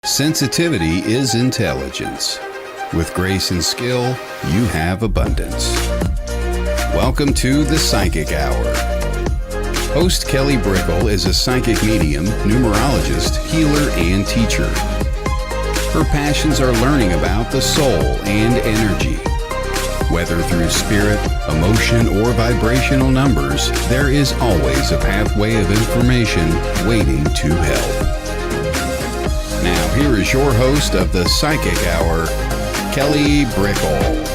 Sensitivity is intelligence. With grace and skill, you have abundance. Welcome to the Psychic Hour. Host Kelly Brickle is a psychic medium, numerologist, healer, and teacher. Her passions are learning about the soul and energy. Whether through spirit, emotion, or vibrational numbers, there is always a pathway of information waiting to help. Now, here is your host of the Psychic Hour, Kelly Brickle.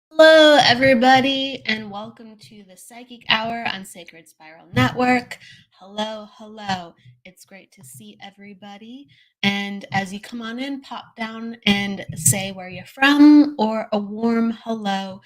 Hello, everybody, and welcome to the Psychic Hour on Sacred Spiral Network. Hello, hello. It's great to see everybody. And as you come on in, pop down and say where you're from, or a warm hello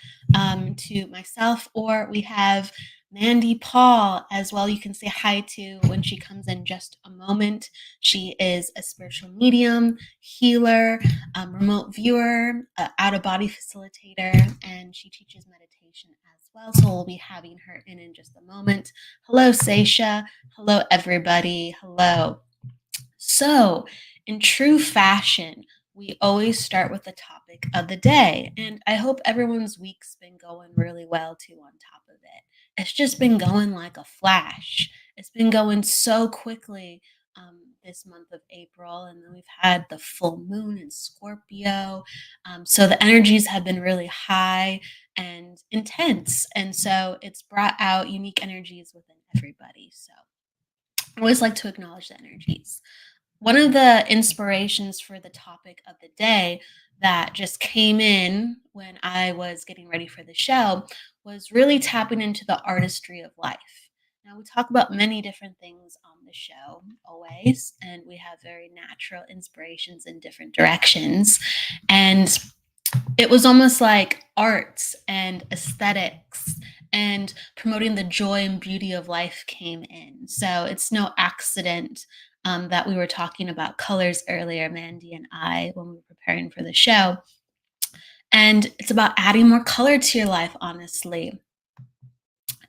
to myself, or we have Mandy Paul as well. You can say hi to when she comes in just a moment. She is a spiritual medium, healer, remote viewer, out-of-body facilitator, and she teaches meditation as well. So we'll be having her in just a moment. Hello, Seisha. Hello, everybody. Hello. So, in true fashion, we always start with the topic of the day, and I hope everyone's week's been going really well too on top of it. It's just been going like a flash. It's been going so quickly this month of April, and then we've had the full moon in Scorpio. So the energies have been really high and intense, and so it's brought out unique energies within everybody. So I always like to acknowledge the energies. One of the inspirations for the topic of the day that just came in when I was getting ready for the show was really tapping into the artistry of life. Now, we talk about many different things on the show always, and we have very natural inspirations in different directions. And it was almost like arts and aesthetics and promoting the joy and beauty of life came in. So it's no accident that we were talking about colors earlier, Mandy and I, when we were preparing for the show. And it's about adding more color to your life, honestly,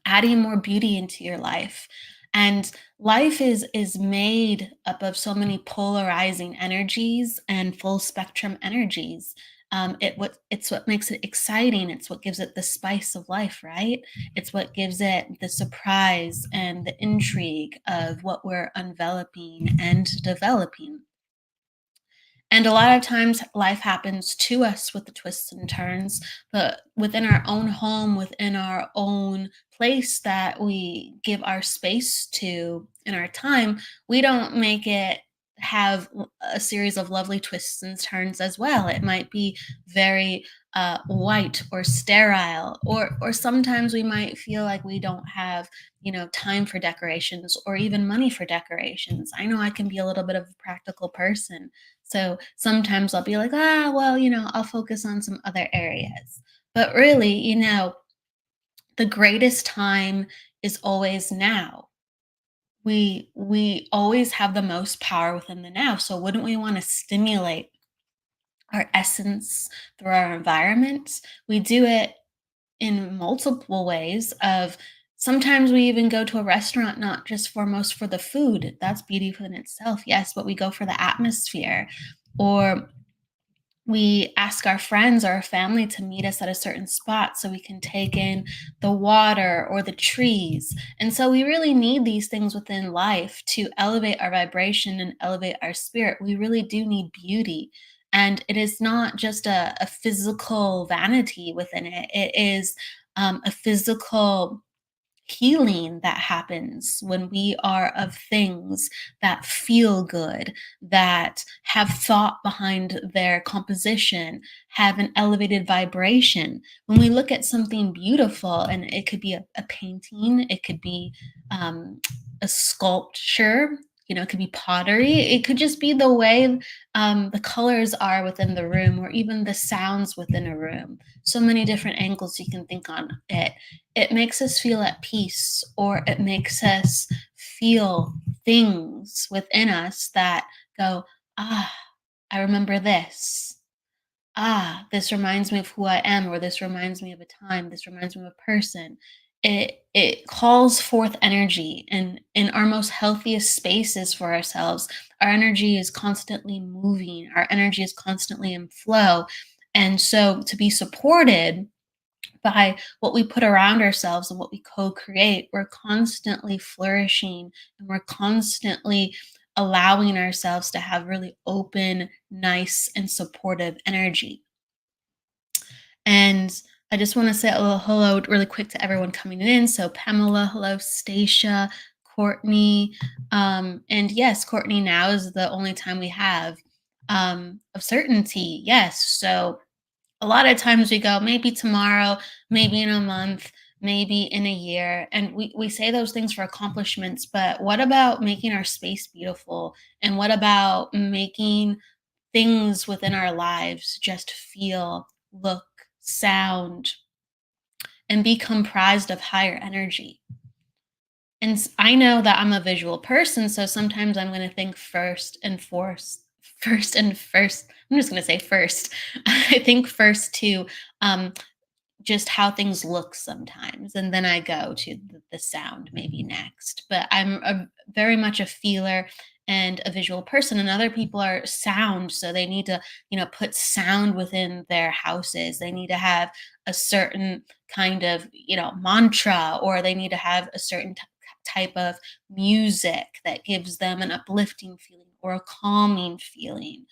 adding more beauty into your life. And life is made up of so many polarizing energies and full spectrum energies. It's what makes it exciting. It's what gives it the spice of life, right? It's what gives it the surprise and the intrigue of what we're enveloping and developing. And a lot of times life happens to us with the twists and turns, but within our own home, within our own place that we give our space to in our time, we don't make it have a series of lovely twists and turns as well. It might be very white or sterile, or sometimes we might feel like we don't have time for decorations or even money for decorations. I know I can be a little bit of a practical person, so sometimes I'll be like, I'll focus on some other areas. But really, the greatest time is always now. We always have the most power within the now. So wouldn't we want to stimulate our essence through our environment? We do it in multiple ways of sometimes we even go to a restaurant not just foremost for the food. That's beautiful in itself, yes, but we go for the atmosphere, or we ask our friends or our family to meet us at a certain spot so we can take in the water or the trees. And so we really need these things within life to elevate our vibration and elevate our spirit. We really do need beauty. And it is not just a physical vanity within it. It is a physical healing that happens when we are of things that feel good, that have thought behind their composition, have an elevated vibration. When we look at something beautiful, and it could be a painting, it could be a sculpture, it could be pottery, it could just be the way the colors are within the room, or even the sounds within a room. So many different angles you can think on it. It makes us feel at peace, or it makes us feel things within us that go, I remember this. this reminds me of who I am, or this reminds me of a time, this reminds me of a person. It calls forth energy, and in our most healthiest spaces for ourselves, our energy is constantly moving, our energy is constantly in flow. And so to be supported by what we put around ourselves and what we co-create, we're constantly flourishing, and we're constantly allowing ourselves to have really open, nice, and supportive energy. And I just want to say a little hello really quick to everyone coming in. So Pamela, hello, Stacia, Courtney. And yes, Courtney, now is the only time we have of certainty. Yes. So a lot of times we go, maybe tomorrow, maybe in a month, maybe in a year. And we say those things for accomplishments, but what about making our space beautiful? And what about making things within our lives just feel, look, sound, and be comprised of higher energy? And I know that I'm a visual person, so sometimes I'm going to think first and first. I'm just going to say first. I think first to just how things look sometimes, and then I go to the sound maybe next. But I'm very much a feeler and a visual person, and other people are sound, so they need to put sound within their houses. They need to have a certain kind of mantra, or they need to have a certain type of music that gives them an uplifting feeling or a calming feeling,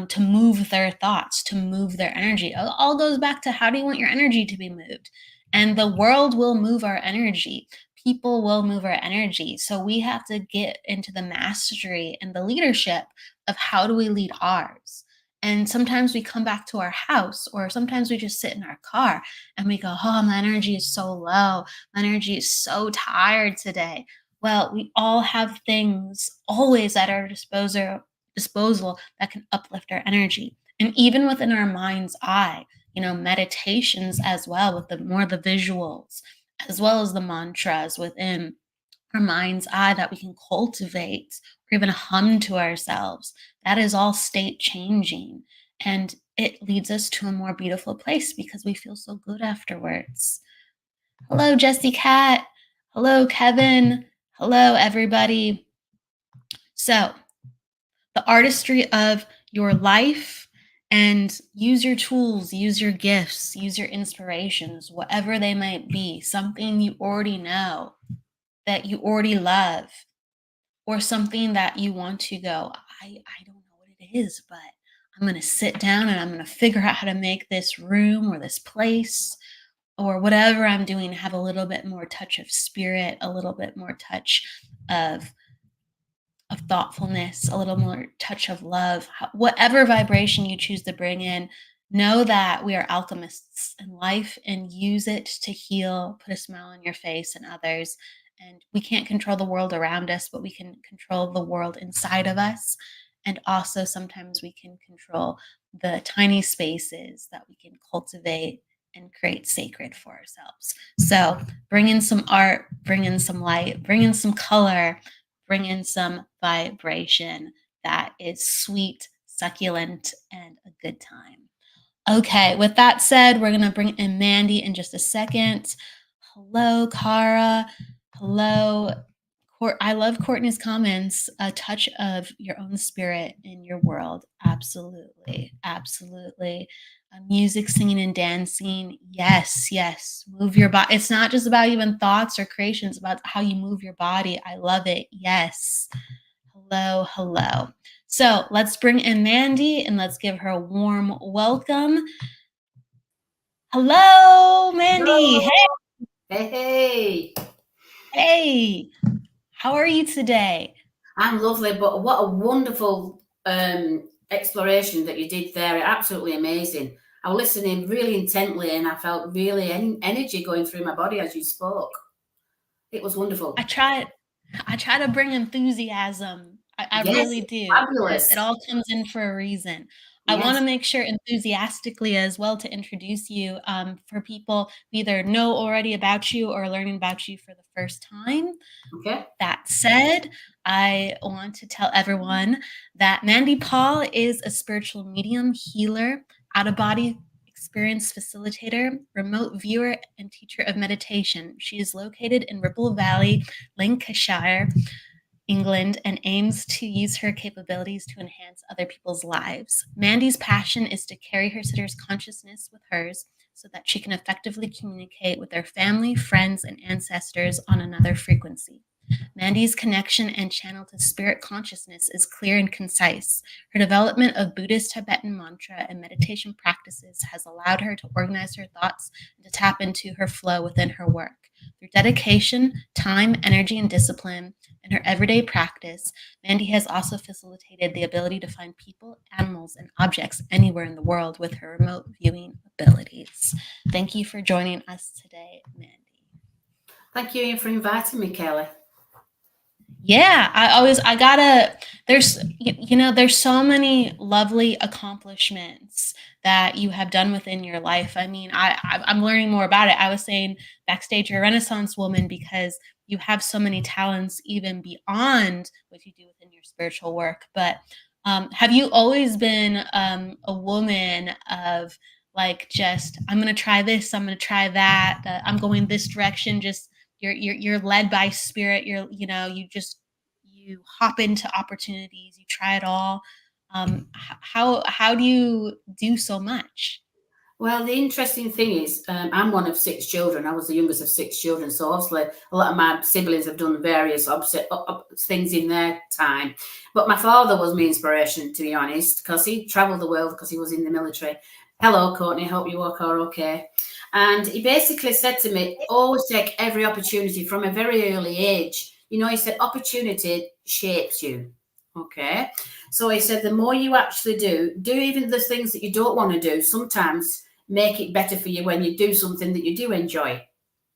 to move their thoughts, to move their energy. It all goes back to, how do you want your energy to be moved? And the world will move our energy. People will move our energy. So we have to get into the mastery and the leadership of how do we lead ours. And sometimes we come back to our house, or sometimes we just sit in our car and we go, oh, my energy is so low. My energy is so tired today. Well, we all have things always at our disposal that can uplift our energy. And even within our mind's eye, meditations as well, with the visuals, as well as the mantras within our mind's eye that we can cultivate, or even hum to ourselves. That is all state changing. And it leads us to a more beautiful place because we feel so good afterwards. Hello, Jessie Cat. Hello, Kevin. Hello, everybody. So, the artistry of your life, and use your tools, use your gifts, use your inspirations, whatever they might be, something you already know, that you already love, or something that you want to go, I don't know what it is, but I'm going to sit down and I'm going to figure out how to make this room or this place or whatever I'm doing have a little bit more touch of spirit, a little bit more touch of thoughtfulness, a little more touch of love. Whatever vibration you choose to bring in, know that we are alchemists in life, and use it to heal, put a smile on your face and others. And we can't control the world around us, but we can control the world inside of us. And also sometimes we can control the tiny spaces that we can cultivate and create sacred for ourselves. So bring in some art, bring in some light, bring in some color, bring in some vibration that is sweet, succulent, and a good time. Okay, with that said, we're going to bring in Mandy in just a second. Hello, Cara. Hello. I love Courtney's comments. A touch of your own spirit in your world. Absolutely. Absolutely. Music, singing, and dancing. Yes, yes. Move your body. It's not just about even thoughts or creations, about how you move your body. I love it. Yes. Hello, hello. So let's bring in Mandy and let's give her a warm welcome. Hello, Mandy. Hello. Hey. Hey. Hey. How are you today? I'm lovely, but what a wonderful exploration that you did there. Absolutely amazing. I was listening really intently and I felt really energy going through my body as you spoke. It was wonderful. I try to bring enthusiasm. I Yes, really do. fabulous. It all comes in for a reason. I Yes. want to make sure enthusiastically as well to introduce you, for people who either know already about you or learning about you for the first time. Okay. That said, I want to tell everyone that Mandy Paul is a spiritual medium, healer, out-of-body experience facilitator, remote viewer, and teacher of meditation. She is located in Ribble Valley, Lancashire, England, and aims to use her capabilities to enhance other people's lives. Mandy's passion is to carry her sitters' consciousness with hers so that she can effectively communicate with their family, friends, and ancestors on another frequency. Mandy's connection and channel to spirit consciousness is clear and concise. Her development of Buddhist Tibetan mantra and meditation practices has allowed her to organize her thoughts and to tap into her flow within her work. Through dedication, time, energy, and discipline in her everyday practice, Mandy has also facilitated the ability to find people, animals, and objects anywhere in the world with her remote viewing abilities. Thank you for joining us today, Mandy. Thank you for inviting me, Kelly. Yeah, there's so many lovely accomplishments that you have done within your life. I mean, I'm learning more about it. I was saying backstage, you're a Renaissance woman because you have so many talents even beyond what you do within your spiritual work. But have you always been a woman of like, just, I'm going to try this, I'm going to try that, I'm going this direction, just you're led by spirit, you hop into opportunities, you try it all. How do you do so much? Well, the interesting thing is, I'm one of 6 children. I was the youngest of 6 children. So obviously a lot of my siblings have done various things in their time. But my father was my inspiration, to be honest, because he traveled the world because he was in the military. Hello, Courtney. Hope you are okay. And he basically said to me, always take every opportunity from a very early age. He said, opportunity shapes you. Okay. So he said, the more you actually do even the things that you don't want to do, sometimes make it better for you when you do something that you do enjoy.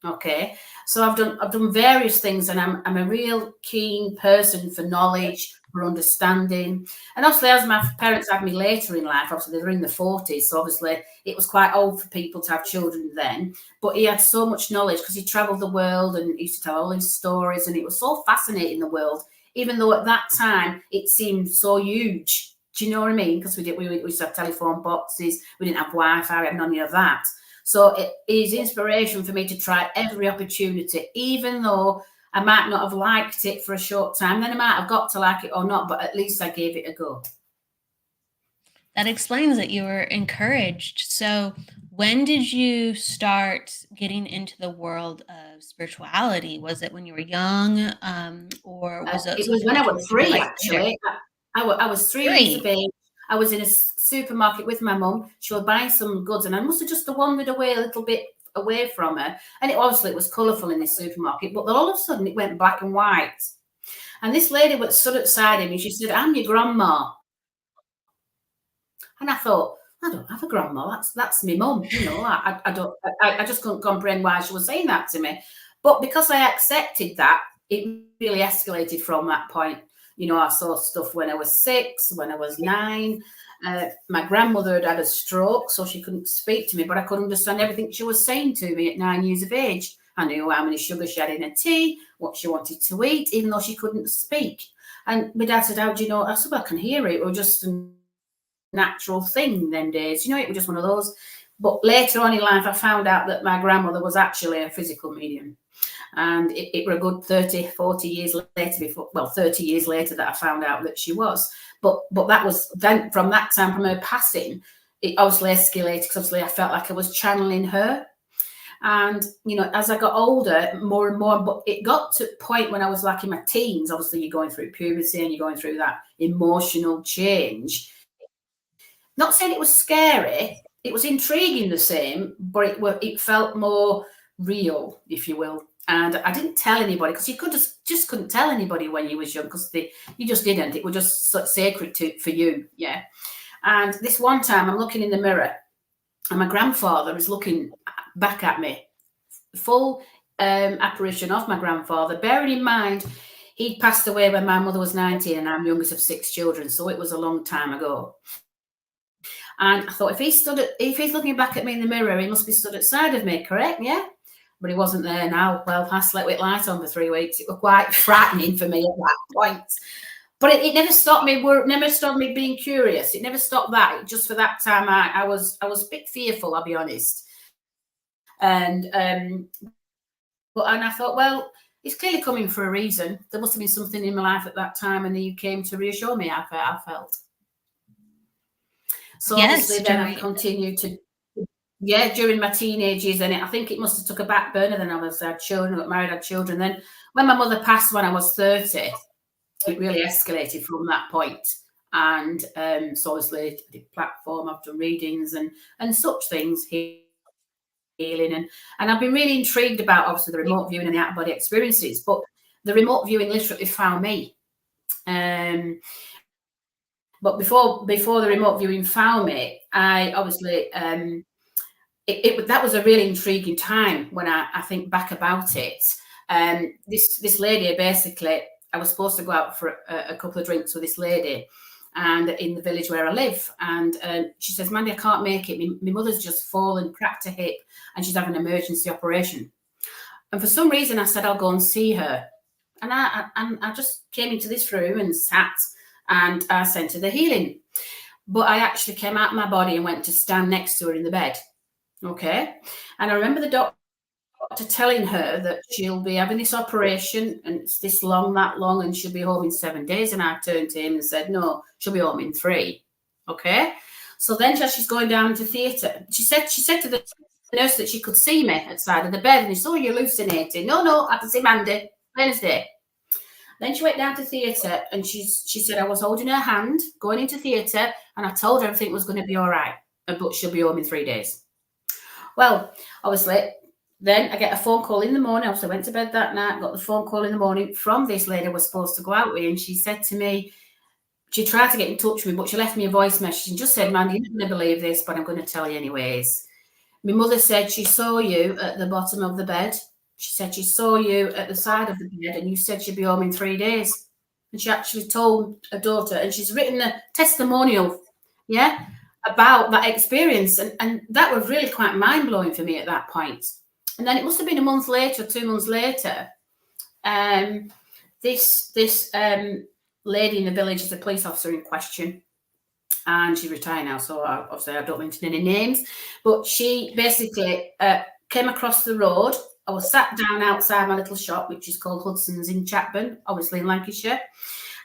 Okay. So I've done various things, and I'm a real keen person for knowledge, for understanding. And obviously, as my parents had me later in life, obviously they were in the 40s, so obviously it was quite old for people to have children then. But he had so much knowledge because he traveled the world and used to tell all his stories, and it was so fascinating, the world, even though at that time it seemed so huge. Do you know what I mean? Because we used to have telephone boxes, we didn't have Wi-Fi, we had none of that. So it is inspiration for me to try every opportunity, even though I might not have liked it for a short time. Then I might have got to like it or not, but at least I gave it a go. That explains that you were encouraged. So when did you start getting into the world of spirituality? Was it when you were young, or was it? It was when I was 3, actually. I was 3 years of age. I was in a supermarket with my mum. She was buying some goods, and I must have just wandered away a little bit away from her. And it was colourful in this supermarket, but then all of a sudden it went black and white. And this lady stood outside of me. She said, "I'm your grandma." And I thought, I don't have a grandma. That's my mum. I just couldn't comprehend why she was saying that to me. But because I accepted that, it really escalated from that point. I saw stuff when I was 6, when I was 9. My grandmother had a stroke, so she couldn't speak to me, but I could understand everything she was saying to me at 9 years of age. I knew how many sugars she had in her tea, what she wanted to eat, even though she couldn't speak. And my dad said, "How do you know?" I said, "Well, I can hear it. It was just a natural thing them days. It was just one of those." But later on in life, I found out that my grandmother was actually a physical medium. And it were a good 30, 40 years later 30 years later that I found out that she was. But that was then, from that time, from her passing, it obviously escalated, because obviously I felt like I was channeling her. And, as I got older, more and more, but it got to a point when I was like in my teens. Obviously, you're going through puberty and you're going through that emotional change. Not saying it was scary, it was intriguing the same, but it felt more real, if you will. And I didn't tell anybody, because you just couldn't tell anybody when you was young, because you just didn't. It was just sacred for you, yeah. And this one time, I'm looking in the mirror, and my grandfather is looking back at me. Full apparition of my grandfather. Bearing in mind, he passed away when my mother was 19, and I'm youngest of 6 children, so it was a long time ago. And I thought, if he's looking back at me in the mirror, he must be stood outside of me, correct? Yeah. But he wasn't there now. Well, I slept with light on for 3 weeks. It was quite frightening for me at that point. But it never stopped me. Never stopped me being curious. It never stopped that. Just for that time, I was a bit fearful. I'll be honest. And I thought, well, it's clearly coming for a reason. There must have been something in my life at that time, and you came to reassure me. I felt. So Yes, obviously, then I continued to. Yeah, during my teenage years, and I think it must have took a back burner. Then I had children, got married, had children. Then when my mother passed when I was 30, it really escalated from that point. And so obviously I did platform, I've done readings and such things, healing. And I've been really intrigued about obviously the remote viewing and the out-of-body experiences, but the remote viewing literally found me. But before the remote viewing found me, I obviously that was a really intriguing time when I think back about it. This lady, basically, I was supposed to go out for a couple of drinks with this lady, and in the village where I live, and she says, "Mandy, I can't make it. My mother's just fallen, cracked her hip, and she's having an emergency operation." And for some reason, I said, "I'll go and see her." And I just came into this room and sat, and I sent her the healing. But I actually came out of my body and went to stand next to her in the bed. Okay. And I remember the doctor telling her that she'll be having this operation and it's this long, that long, and she'll be home in 7 days. And I turned to him and said, "No, she'll be home in 3. Okay. So then as she's going down to theatre, she said to the nurse that she could see me at the side of the bed, and he said, "Oh, you're hallucinating." "No, I can see Mandy, plain as day." Then she went down to theatre, and she said I was holding her hand going into theatre, and I told her everything was going to be all right, but she'll be home in 3 days. Well, obviously, then I get a phone call in the morning. I went to bed that night, got the phone call in the morning from this lady I was supposed to go out with, and she said to me, she tried to get in touch with me, but she left me a voice message and just said, "Mandy, you're not going to believe this, but I'm going to tell you anyways. My mother said she saw you at the bottom of the bed. She said she saw you at the side of the bed, and you said she'd be home in 3 days." And she actually told her daughter, and she's written a testimonial, yeah, about that experience. And that was really quite mind-blowing for me at that point. And then it must have been a month later, 2 months later, this lady in the village is a police officer in question, and she's retired now, so obviously I don't mention any names, but she basically came across the road. I was sat down outside my little shop, which is called Hudson's in Chapman, obviously in Lancashire,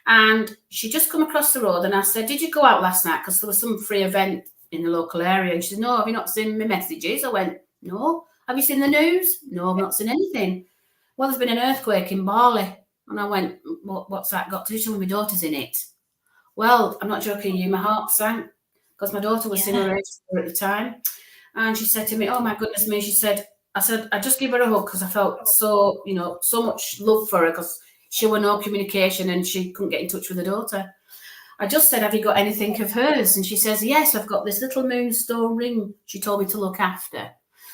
and she just come across the road, and I said, "Did you go out last night? Because there was some free event in the local area." And she said, "No, have you not seen my messages?" I went, "No." "Have you seen the news?" "No, I've not seen anything." "Well, there's been an earthquake in Bali." And I went, "What's that got to do with my daughter's in it?" Well, I'm not joking you, my heart sank, because my daughter was similar age at the time. And she said to me, "Oh my goodness me," she said, I just give her a hug because I felt so, so much love for her, because she had no communication and she couldn't get in touch with her daughter. I just said, "Have you got anything of hers?" And she says, "Yes, I've got this little moonstone ring she told me to look after."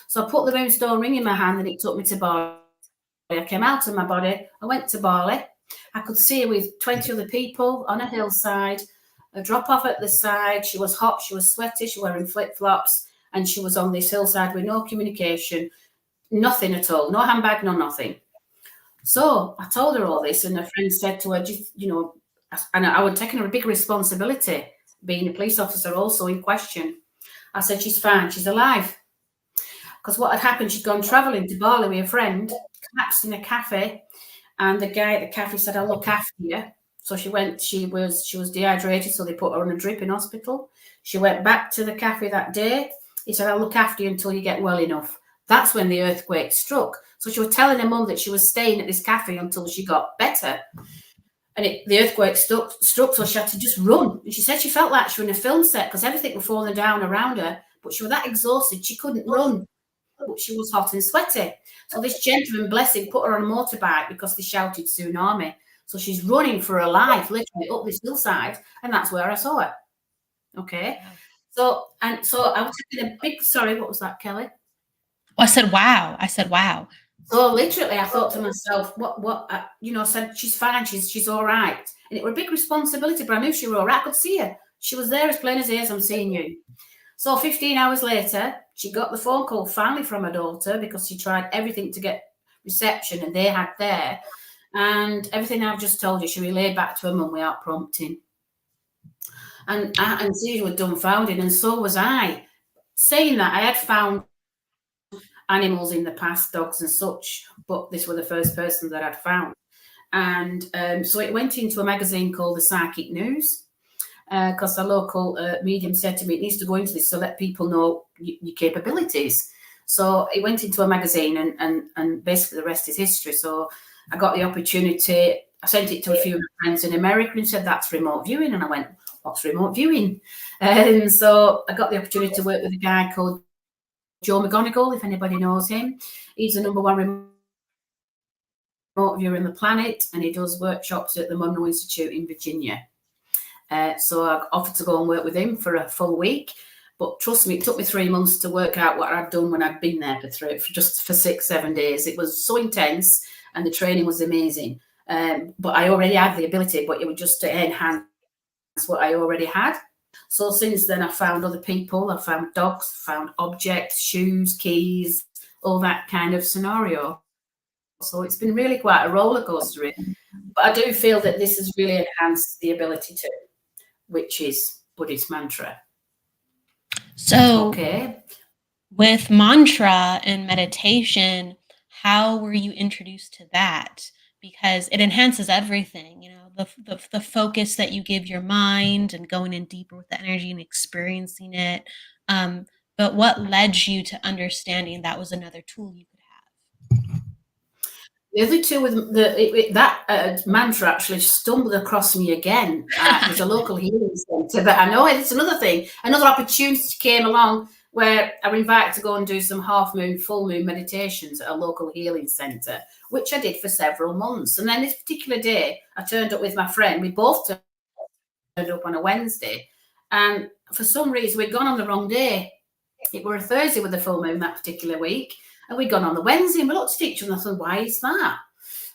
So I put the moonstone ring in my hand, and it took me to Bali. I came out of my body. I went to Bali. I could see her with 20 other people on a hillside, a drop off at the side. She was hot, she was sweaty, she was wearing flip-flops, and she was on this hillside with no communication, nothing at all, no handbag, no nothing. So I told her all this, and her friend said to her, and I would taken her a big responsibility, being a police officer also in question. I said, "She's fine, she's alive." Because what had happened, she'd gone travelling to Bali with a friend, collapsed in a cafe, and the guy at the cafe said, "I'll look after you." So she went, she was dehydrated, so they put her on a drip in hospital. She went back to the cafe that day. He said, "I'll look after you until you get well enough." That's when the earthquake struck. So she was telling her mum that she was staying at this cafe until she got better. And the earthquake struck, so she had to just run. And she said she felt like she was in a film set because everything was falling down around her, but she was that exhausted she couldn't run. But she was hot and sweaty. So this gentleman, bless him, put her on a motorbike because they shouted tsunami. So she's running for her life, literally up this hillside, and that's where I saw her. Okay. So I was taking a big, sorry, what was that, Kelly? I said, wow. So literally, I thought to myself, I said, "She's fine, she's all right." And it was a big responsibility, but I knew she was all right. I could see her. She was there as plain as day as I'm seeing you. So 15 hours later, she got the phone call finally from her daughter, because she tried everything to get reception, and they had there. And everything I've just told you, she relayed back to her mum without prompting. And she was dumbfounded, and so was I. Saying that, I had found animals in the past, dogs and such, but this was the first person that I'd found. And so it went into a magazine called The Psychic News, because a local medium said to me, it needs to go into this to let people know your capabilities. So it went into a magazine, and basically the rest is history. So I got the opportunity. I sent it to a few of my friends in America and said, that's remote viewing. And I went, what's remote viewing? And so I got the opportunity to work with a guy called Joe McGonigal, if anybody knows him. He's the #1 remote viewer on the planet, and he does workshops at the Monroe Institute in Virginia. So I offered to go and work with him for a full week. But trust me, it took me 3 months to work out what I'd done when I'd been there for 6-7 days. It was so intense, and the training was amazing. But I already had the ability, but it was just to enhance what I already had. So since then, I found other people, I found dogs, found objects, shoes, keys, all that kind of scenario. So it's been really quite a roller coaster. But I do feel that this has really enhanced the ability to, which is Buddhist mantra. So okay, with mantra and meditation, how were you introduced to that? Because it enhances everything, you know, the focus that you give your mind and going in deeper with the energy and experiencing it. But what led you to understanding that was another tool you could have? The other two with that mantra actually stumbled across me again. There's a local healing centre, but I know it's another thing. Another opportunity came along where I was invited to go and do some half moon, full moon meditations at a local healing centre, which I did for several months. And then this particular day, I turned up with my friend. We both turned up on a Wednesday, and for some reason we'd gone on the wrong day. It were a Thursday with the full moon that particular week, and we'd gone on the Wednesday, and we looked at each other and I thought, why is that?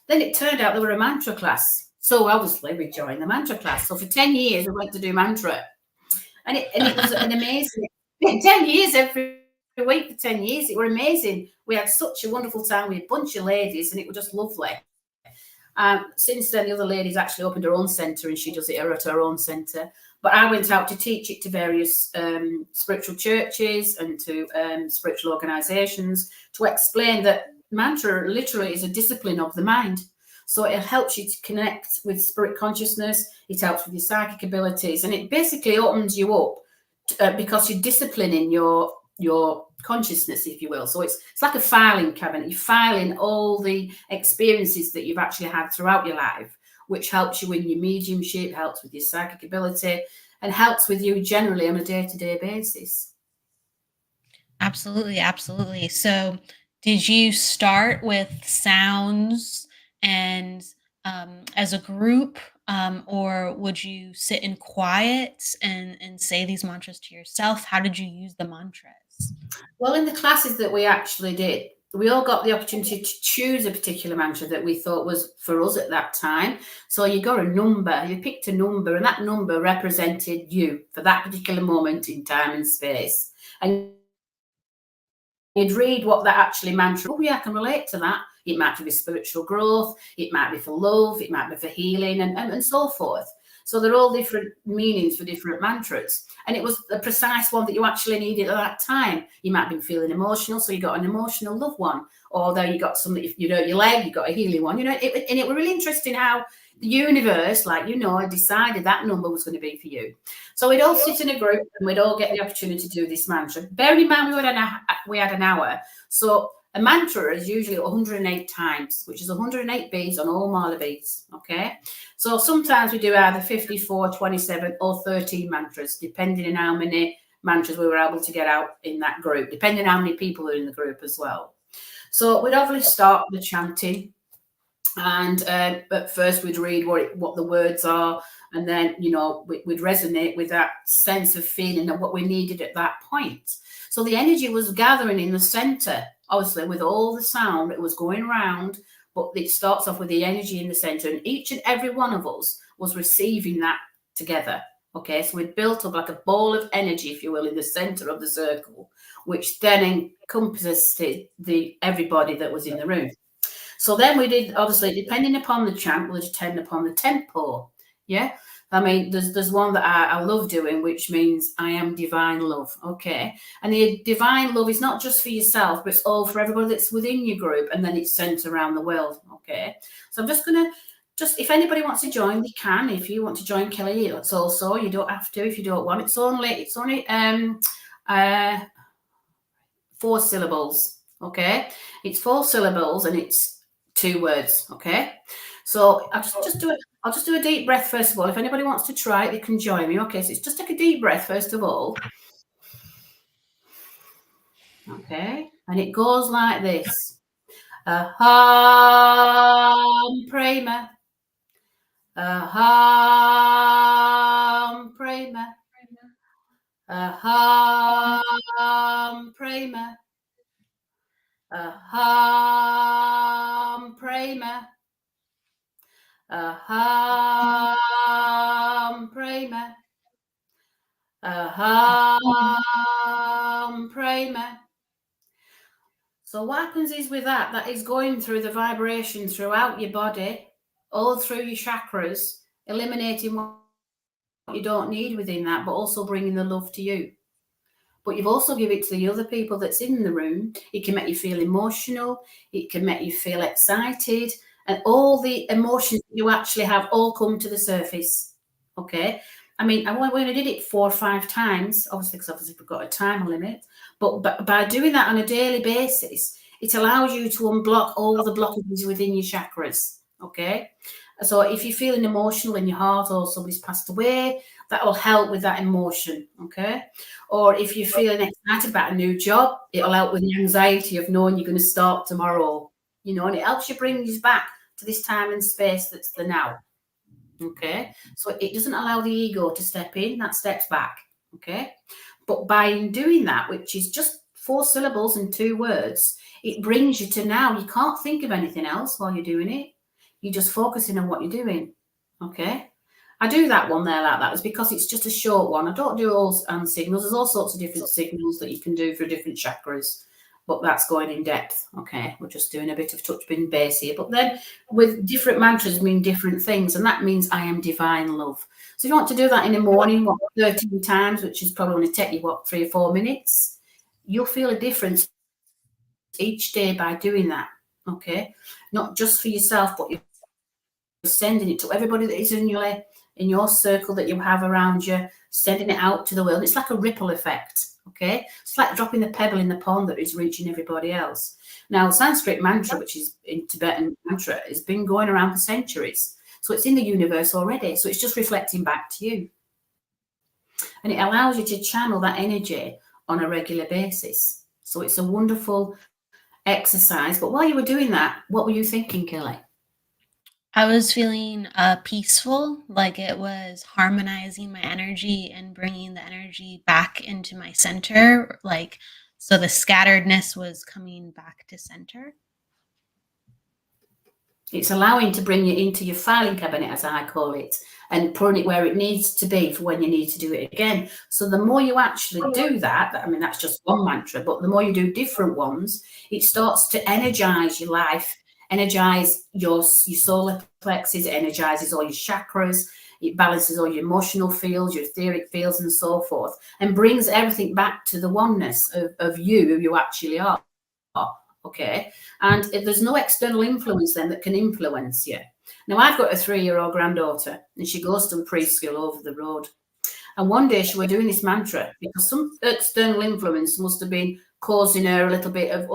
Then it turned out there were a mantra class. So obviously we joined the mantra class. So for 10 years we went to do mantra. And it was an amazing 10 years every week for 10 years. It were amazing. We had such a wonderful time with a bunch of ladies, and it was just lovely. Since then, the other lady's actually opened her own centre, and she does it at her own centre. But I went out to teach it to various spiritual churches and to spiritual organisations to explain that mantra literally is a discipline of the mind. So it helps you to connect with spirit consciousness. It helps with your psychic abilities, and it basically opens you up because you're disciplining your consciousness, if you will. So it's like a filing cabinet. You're filing all the experiences that you've actually had throughout your life, which helps you in your mediumship, helps with your psychic ability, and helps with you generally on a day-to-day basis. Absolutely, absolutely. So did you start with sounds and as a group, or would you sit in quiet and say these mantras to yourself? How did you use the mantras? Well, in the classes that we actually did, we all got the opportunity to choose a particular mantra that we thought was for us at that time. So you got a number, you picked a number, and that number represented you for that particular moment in time and space. And you'd read what that actually mantra, oh yeah, I can relate to that. It might be for spiritual growth, it might be for love, it might be for healing, and so forth. So they're all different meanings for different mantras. And it was the precise one that you actually needed at that time. You might be feeling emotional, so you got an emotional love one. Or there you got something, if you know your leg, you got a healing one. You know, and it was really interesting how the universe, like, you know, decided that number was going to be for you. So we'd all sit in a group and we'd all get the opportunity to do this mantra. Bearing in mind we had an hour. So a mantra is usually 108 times, which is 108 beads on all mala beads, okay? So sometimes we do either 54, 27, or 13 mantras, depending on how many mantras we were able to get out in that group, depending on how many people are in the group as well. So we'd obviously start the chanting, and at first we'd read what the words are, and then, you know, we'd resonate with that sense of feeling of what we needed at that point. So the energy was gathering in the center, obviously with all the sound, it was going around, but it starts off with the energy in the center, and each and every one of us was receiving that together. Okay, so we'd built up like a ball of energy, if you will, in the center of the circle, which then encompasses everybody that was in the room. So then we did, obviously, depending upon the chant, will depend upon the tempo. Yeah. I mean, there's one that I love doing, which means I am divine love. Okay. And the divine love is not just for yourself, but it's all for everybody that's within your group. And then it's sent around the world. Okay. So I'm just going to, if anybody wants to join, they can. If you want to join Kelly, it's also, you don't have to if you don't want. It's only 4 syllables. Okay. It's 4 syllables and it's 2 words. Okay. So I'll just do a deep breath first of all. If anybody wants to try it, they can join me. Okay, so it's just take a deep breath first of all. Okay, and it goes like this. Aham prema. Aham prema. Aham prema. Aham prema. Aham prema. Aham prema. So what happens is with that is going through the vibration throughout your body, all through your chakras, eliminating what you don't need within that, but also bringing the love to you. But you've also given it to the other people that's in the room. It can make you feel emotional. It can make you feel excited. And all the emotions you actually have all come to the surface. Okay. I mean, I only did it 4 or 5 times, obviously, because we've got a time limit. But by doing that on a daily basis, it allows you to unblock all the blockages within your chakras. Okay. So if you're feeling emotional in your heart or somebody's passed away, that will help with that emotion. Okay. Or if you're feeling excited about a new job, it'll help with the anxiety of knowing you're going to start tomorrow. You know, and it helps you bring you back to this time and space that's the now. Okay, so it doesn't allow the ego to step in, that steps back. Okay, but by doing that, which is just 4 syllables and 2 words, it brings you to now. You can't think of anything else while you're doing it. You're just focusing on what you're doing. Okay, I do that one there like that. It's because it's just a short one. I don't do all signals. There's all sorts of different signals that you can do for different chakras. But that's going in depth. Okay, we're just doing a bit of touch bin base here. But then with different mantras mean different things, and that means I am divine love. So if you want to do that in the morning, 13 times, which is probably going to take you 3 or 4 minutes, you'll feel a difference each day by doing that. Okay, not just for yourself, but you're sending it to everybody that is in your circle that you have around you, sending it out to the world. It's like a ripple effect. Okay, it's like dropping the pebble in the pond that is reaching everybody else. Now, Sanskrit mantra, which is in Tibetan mantra, has been going around for centuries. So it's in the universe already. So it's just reflecting back to you. And it allows you to channel that energy on a regular basis. So it's a wonderful exercise. But while you were doing that, what were you thinking, Kelly? I was feeling peaceful, like it was harmonizing my energy and bringing the energy back into my center, like so the scatteredness was coming back to center. It's allowing to bring you into your filing cabinet, as I call it, and putting it where it needs to be for when you need to do it again. So the more you actually do that, I mean, that's just one mantra, but the more you do different ones, it starts to energize your life, energize your solar plexus, it energizes all your chakras, it balances all your emotional fields, your etheric fields, and so forth, and brings everything back to the oneness of you, who you actually are. Okay, and if there's no external influence then that can influence you. Now, I've got a 3-year-old granddaughter, and she goes to a preschool over the road. And one day she was doing this mantra because some external influence must have been causing her a little bit of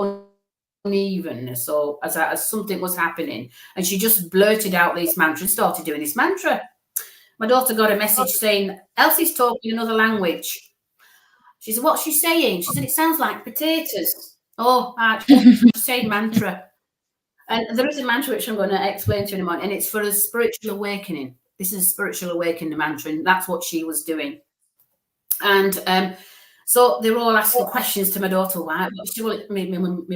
unevenness, or as something was happening, and she just blurted out these mantras and started doing this mantra. My daughter got a message saying, Elsie's talking another language. She said, what's she saying? She said, it sounds like potatoes. Oh, she's saying mantra. And there is a mantra which I'm going to explain to you in a moment, and it's for a spiritual awakening. This is a spiritual awakening mantra, and that's what she was doing. And so they were all asking questions to my daughter. Why? My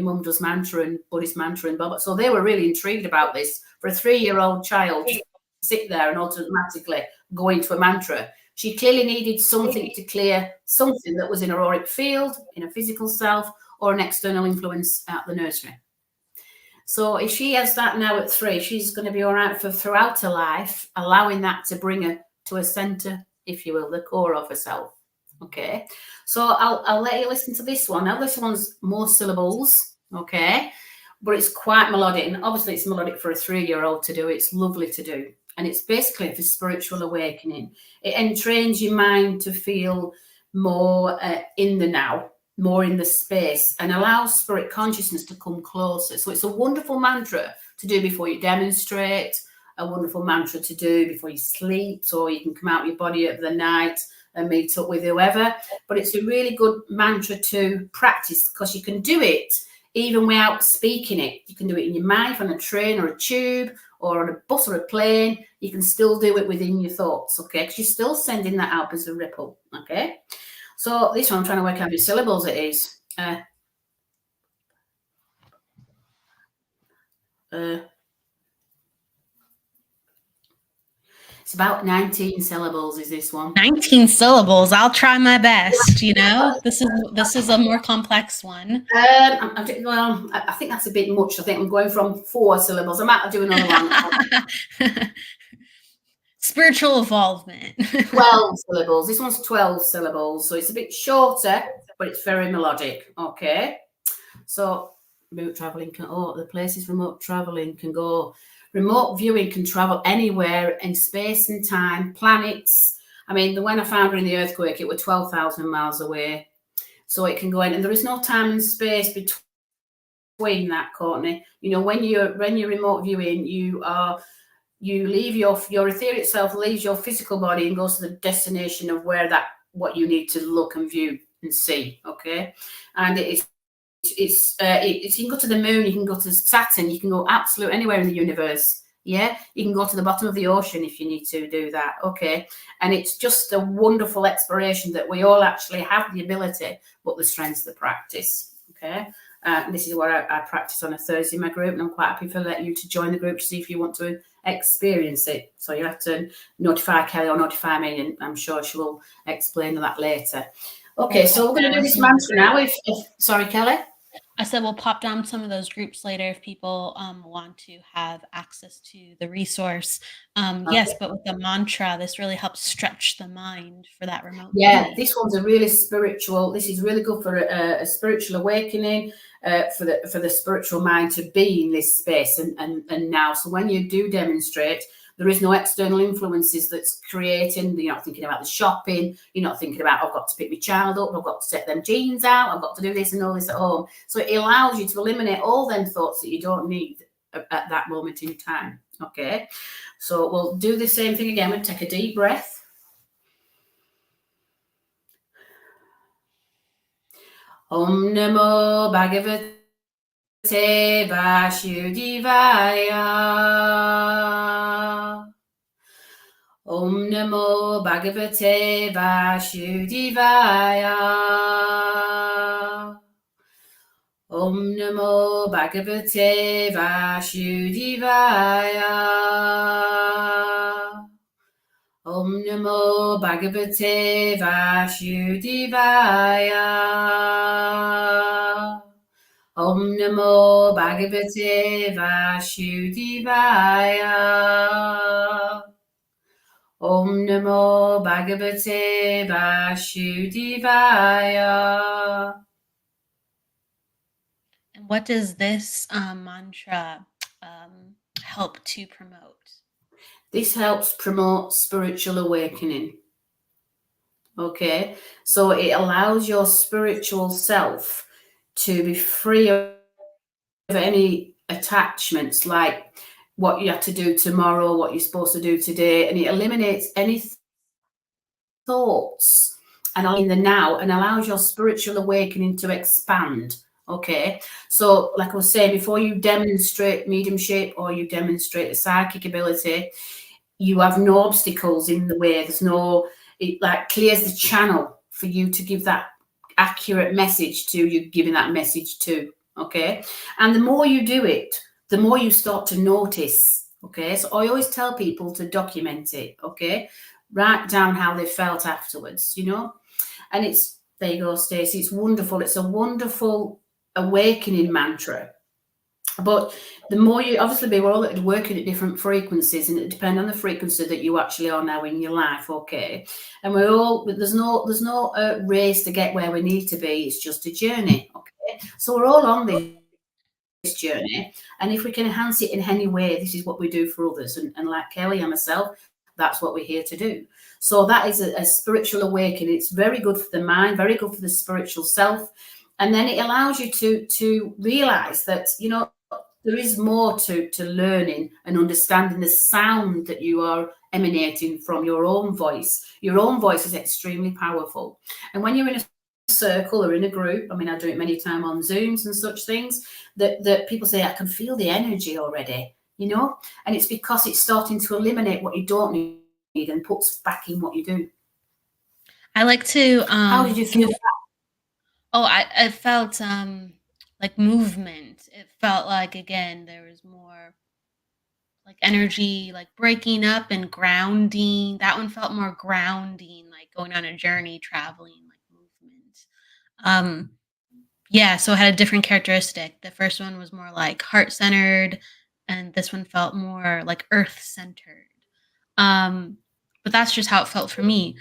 mum does mantra and Buddhist mantra and blah, blah. So they were really intrigued about this. For a 3-year-old child to sit there and automatically go into a mantra, she clearly needed something to clear something that was in her auric field, in her physical self, or an external influence at the nursery. So if she has that now at 3, she's going to be all right for throughout her life, allowing that to bring her to a center, if you will, the core of herself. Okay, so I'll let you listen to this one. Now this one's more syllables, okay, but it's quite melodic, and obviously it's melodic for a 3-year-old to do. It's lovely to do, and it's basically for spiritual awakening. It entrains your mind to feel more in the now, more in the space, and allows spirit consciousness to come closer. So it's a wonderful mantra to do before you demonstrate, a wonderful mantra to do before you sleep, so you can come out of your body at the night and meet up with whoever. But it's a really good mantra to practice, because you can do it even without speaking it. You can do it in your mind, on a train or a tube or on a bus or a plane. You can still do it within your thoughts, okay, because you're still sending that out as a ripple. Okay, so this one I'm trying to work out how many syllables it is. It's about 19 syllables is this one. 19 syllables. I'll try my best. You know, this is a more complex one. Well, I think that's a bit much. I think I'm going from 4 syllables. I might do another one. Spiritual involvement. 12 syllables. This one's 12 syllables, so it's a bit shorter, but it's very melodic. Okay, so remote traveling can. Oh, the places remote traveling can go. Remote viewing can travel anywhere in space and time, planets. I mean, when I found her in the earthquake, it was 12,000 miles away. So it can go in, and there is no time and space between that, Courtney. You know, when you're remote viewing, you leave your etheric self leaves your physical body and goes to the destination of what you need to look and view and see. Okay, and you can go to the moon, you can go to Saturn, you can go absolutely anywhere in the universe. Yeah, you can go to the bottom of the ocean if you need to do that. Okay, and it's just a wonderful exploration that we all actually have the ability, but the strength's the practice. Okay, this is what I practice on a Thursday in my group, and I'm quite happy to let you to join the group to see if you want to experience it. So you have to notify Kelly or notify me, and I'm sure she will explain that later. Okay, so we're going to do this mantra now. Sorry, Kelly. I said we'll pop down some of those groups later if people want to have access to the resource. Okay. Yes, but with the mantra, this really helps stretch the mind for that remote. Yeah, this one's a really spiritual. This is really good for a spiritual awakening, for the spiritual mind to be in this space and now. So when you do demonstrate, there is no external influences that's creating. You're not thinking about the shopping. You're not thinking about, I've got to pick my child up. I've got to set them jeans out. I've got to do this and all this at home. So it allows you to eliminate all them thoughts that you don't need at that moment in time. Okay. So we'll do the same thing again. We'll take a deep breath. Om Namo Bhagavate Vasudevaya. Om Namo Bhagavate Vasudevaya. Om Namo Bhagavate Vasudevaya. Om Namo Bhagavate Vasudevaya. Om Namo Bhagavate Vasudevaya. Om Namo Bhagavate Vasudevaya. And what does this mantra help to promote? This helps promote spiritual awakening. Okay, so it allows your spiritual self to be free of any attachments, like what you have to do tomorrow, what you're supposed to do today, and it eliminates any thoughts and in the now, and allows your spiritual awakening to expand. Okay, so like I was saying, before you demonstrate mediumship or you demonstrate a psychic ability, you have no obstacles in the way. There's no, it like clears the channel for you to give that accurate message to you, giving that message to. Okay, and the more you do it, the more you start to notice. Okay, so I always tell people to document it. Okay, write down how they felt afterwards, you know. And it's, there you go, Stacey, it's wonderful. It's a wonderful awakening mantra. But the more you, obviously, we're all working at different frequencies, and it depends on the frequency that you actually are now in your life, okay? And we're all, there's no race to get where we need to be. It's just a journey, okay? So we're all on this journey, and if we can enhance it in any way, this is what we do for others. And like Kelly and myself, that's what we're here to do. So that is a spiritual awakening. It's very good for the mind, very good for the spiritual self. And then it allows you to realize that, you know, there is more to learning and understanding the sound that you are emanating from your own voice. Your own voice is extremely powerful. And when you're in a circle or in a group, I mean, I do it many times on Zooms and such things, that people say, I can feel the energy already, you know, and it's because it's starting to eliminate what you don't need and puts back in what you do. I like to How did you feel that? Oh, I felt like movement. It felt like, again, there was more like energy, like breaking up and grounding. That one felt more grounding, like going on a journey, traveling, like movement. Yeah, so it had a different characteristic. The first one was more like heart-centered, and this one felt more like earth-centered. But that's just how it felt for me.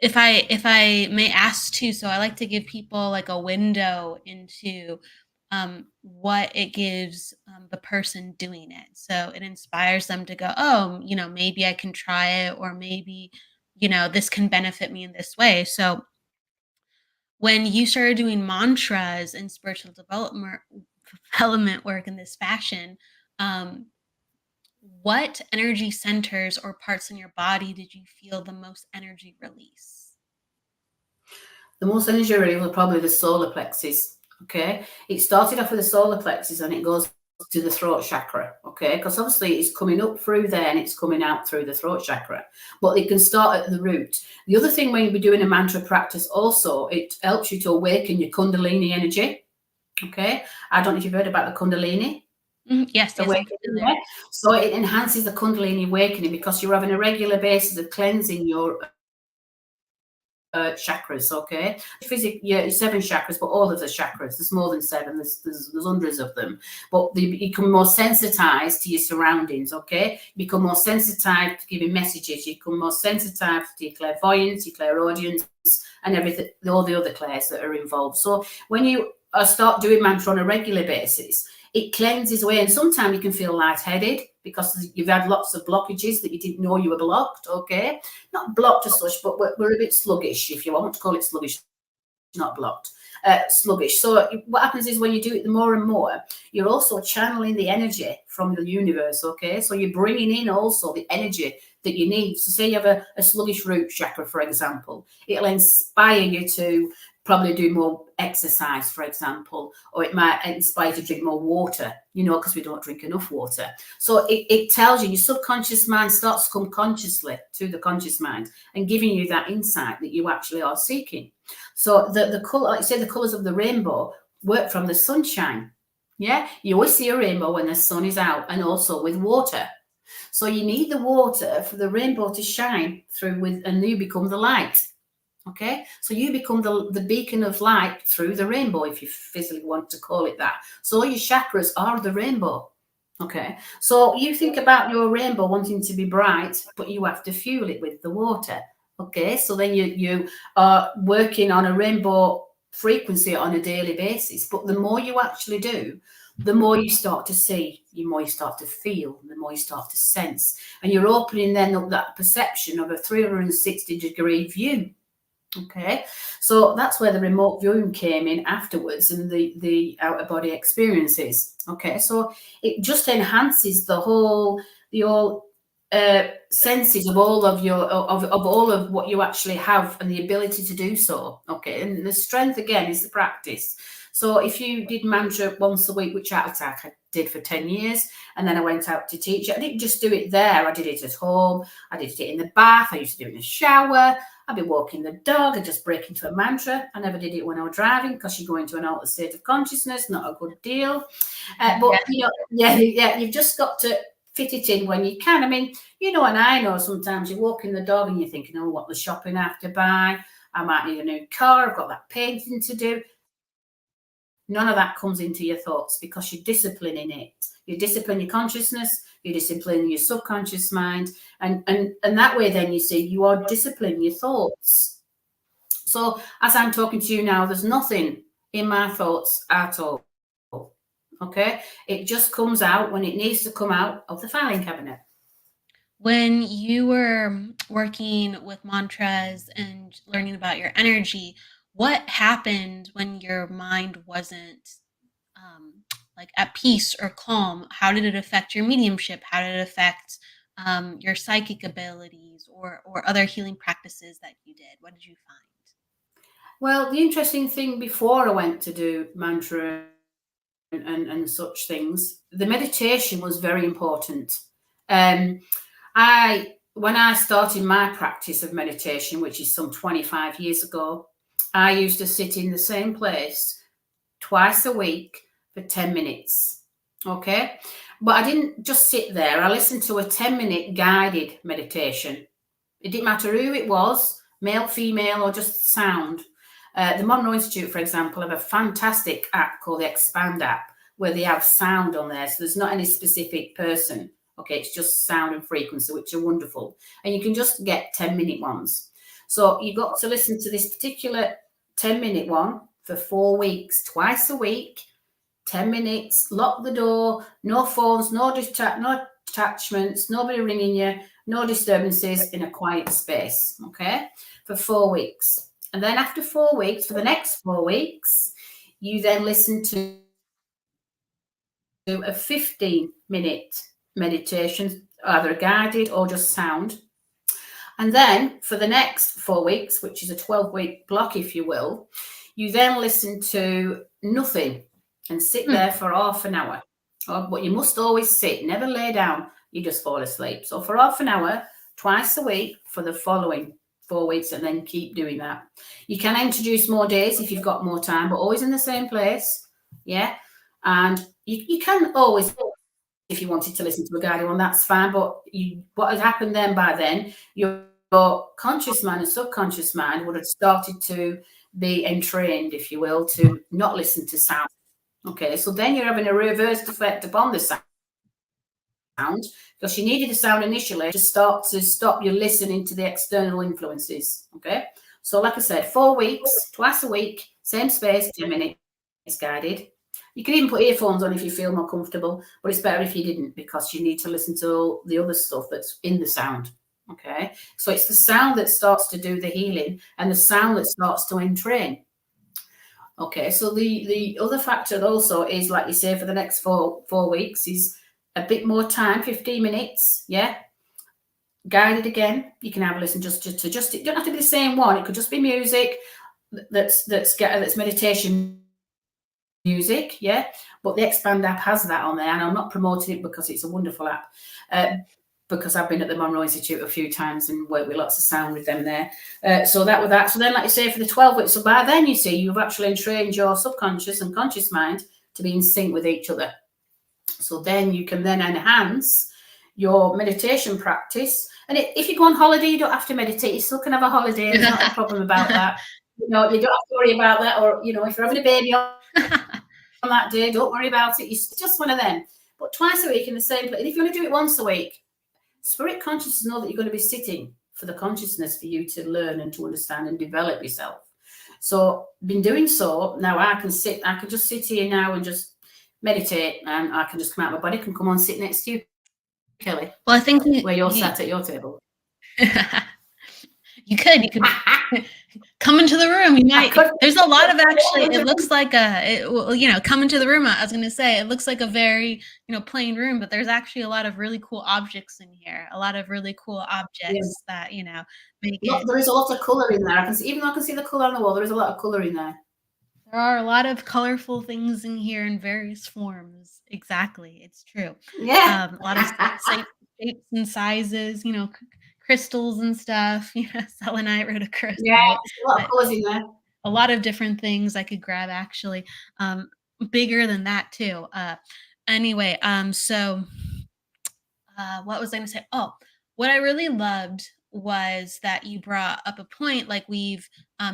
If I may ask too, so I like to give people like a window into what it gives the person doing it. So it inspires them to go, oh, you know, maybe I can try it, or maybe, you know, this can benefit me in this way. So when you started doing mantras and spiritual development work in this fashion, um, what energy centers or parts in your body did you feel the most energy release? The most energy release was probably the solar plexus. Okay, it started off with the solar plexus and it goes to the throat chakra. Okay, because obviously it's coming up through there and it's coming out through the throat chakra, but it can start at the root. The other thing, when you're doing a mantra practice, also it helps you to awaken your kundalini energy. Okay, I don't know if you've heard about the kundalini. Yes, Awakening. So it enhances the kundalini awakening because you're having a regular basis of cleansing your chakras. Okay, yeah, 7 chakras, but all of the chakras, there's more than 7, there's hundreds of them, but you become more sensitized to your surroundings. Okay, you become more sensitive to giving messages, you become more sensitive to your clairvoyance, your clairaudience, and everything, all the other clairs that are involved. So when you start doing mantra on a regular basis, it cleanses away, and sometimes you can feel lightheaded because you've had lots of blockages that you didn't know you were blocked. Okay, not blocked as such, but we're a bit sluggish, if you want to call it sluggish, not blocked, sluggish. So what happens is when you do it more and more, you're also channeling the energy from the universe. Okay, so you're bringing in also the energy that you need. So say you have a sluggish root chakra, for example, it'll inspire you to probably do more exercise, for example, or it might inspire you to drink more water, you know, because we don't drink enough water. So it tells you, your subconscious mind starts to come consciously to the conscious mind and giving you that insight that you actually are seeking. So the color, like I say, the colors of the rainbow work from the sunshine. Yeah, you always see a rainbow when the sun is out, and also with water. So you need the water for the rainbow to shine through with, and you become the light. Okay, so you become the beacon of light through the rainbow, if you physically want to call it that. So your chakras are the rainbow. Okay, so you think about your rainbow wanting to be bright, but you have to fuel it with the water. Okay, so then you are working on a rainbow frequency on a daily basis. But the more you actually do, the more you start to see, the more you start to feel, the more you start to sense, and you're opening then up that perception of a 360-degree view. Okay, so that's where the remote viewing came in afterwards, and the outer body experiences. Okay, so it just enhances the whole senses of all of your of all of what you actually have and the ability to do so. Okay, and the strength again is the practice. So if you did mantra once a week, which I did for 10 years, and then I went out to teach it, I didn't just do it there. I did it at home. I did it in the bath. I used to do it in the shower. I'd be walking the dog and just break into a mantra. I never did it when I was driving because you go into an altered state of consciousness, not a good deal. But, you know, yeah, you've just got to fit it in when you can. I mean, you know, and I know sometimes you're walking the dog and you're thinking, oh, what the shopping I have to buy? I might need a new car. I've got that painting to do. none of that comes into your thoughts because you're disciplining it. You discipline your consciousness, you discipline your subconscious mind, and that way then you see you are disciplining your thoughts. So as I'm talking to you now, there's nothing in my thoughts at all. Okay? It just comes out when it needs to come out of the filing cabinet. When you were working with mantras and learning about your energy, what happened when your mind wasn't like at peace or calm? How did it affect your mediumship? How did it affect your psychic abilities or other healing practices that you did? What did you find? Well, the interesting thing before I went to do mantra and such things, the meditation was very important. When I started my practice of meditation, which is some 25 years ago, I used to sit in the same place twice a week for 10 minutes. Okay. But I didn't just sit there. I listened to a 10-minute guided meditation. It didn't matter who it was, male, female, or just sound. The Monroe Institute, for example, have a fantastic app called the Expand app, where they have sound on there. So there's not any specific person. Okay, it's just sound and frequency, which are wonderful. And you can just get 10-minute ones. So you got to listen to this particular 10-minute one for 4 weeks, twice a week, 10 minutes, lock the door, no phones, no attachments, nobody ringing you, no disturbances, in a quiet space, okay, for 4 weeks. And then after 4 weeks, for the next 4 weeks, you then listen to a 15-minute meditation, either guided or just sound. And then for the next 4 weeks, which is a 12-week block, if you will, you then listen to nothing and sit there for half an hour. But you must always sit, never lay down. You just fall asleep. So for half an hour, twice a week for the following 4 weeks, and then keep doing that. You can introduce more days if you've got more time, but always in the same place. Yeah. And you can always, if you wanted to listen to a guided one, that's fine. But what has happened then by then, your conscious mind and subconscious mind would have started to be entrained, if you will, to not listen to sound. Okay, so then you're having a reversed effect upon the sound, because you needed the sound initially to stop you listening to the external influences. Okay, so like I said, 4 weeks, twice a week, same space, 10 minutes guided. You can even put earphones on if you feel more comfortable, but it's better if you didn't, because you need to listen to all the other stuff that's in the sound. Okay, so it's the sound that starts to do the healing and the sound that starts to entrain. Okay, so the other factor also is, like you say, for the next four weeks is a bit more time, 15 minutes, yeah, guided again. You can have a listen just it don't have to be the same one. It could just be music that's meditation music, yeah. But the Expand app has that on there, and I'm not promoting it because it's a wonderful app. Because I've been at the Monroe Institute a few times and worked with lots of sound with them there. So that with that. So then, like you say, for the 12 weeks, so by then you see you've actually trained your subconscious and conscious mind to be in sync with each other. So then you can then enhance your meditation practice. And if you go on holiday, you don't have to meditate. You still can have a holiday. There's not a problem about that. You don't have to worry about that. Or, if you're having a baby on that day, don't worry about it. It's just one of them. But twice a week in the same place. And if you want to do it once a week, spirit consciousness know that you're going to be sitting for the consciousness for you to learn and to understand and develop yourself. So been doing so. Now I can just sit here now and just meditate, and I can just come out my body, can come on sit next to you, Kelly. Well, I think where you're sat at your table. You could come into the room. You might. There's a lot of it looks like come into the room. I was going to say it looks like a very plain room, but there's actually a lot of really cool objects in here. A lot of really cool objects that make it. There is a lot of color in there. Even though I can see the color on the wall, there is a lot of color in there. There are a lot of colorful things in here in various forms. Exactly, it's true. Yeah, a lot of shapes and sizes. Crystals and stuff, selenite, rhodocrosite. Yeah, a lot of colors in there. A lot of different things I could grab, actually. Bigger than that too. Anyway, so what was I going to say? Oh, what I really loved was that you brought up a point, like we've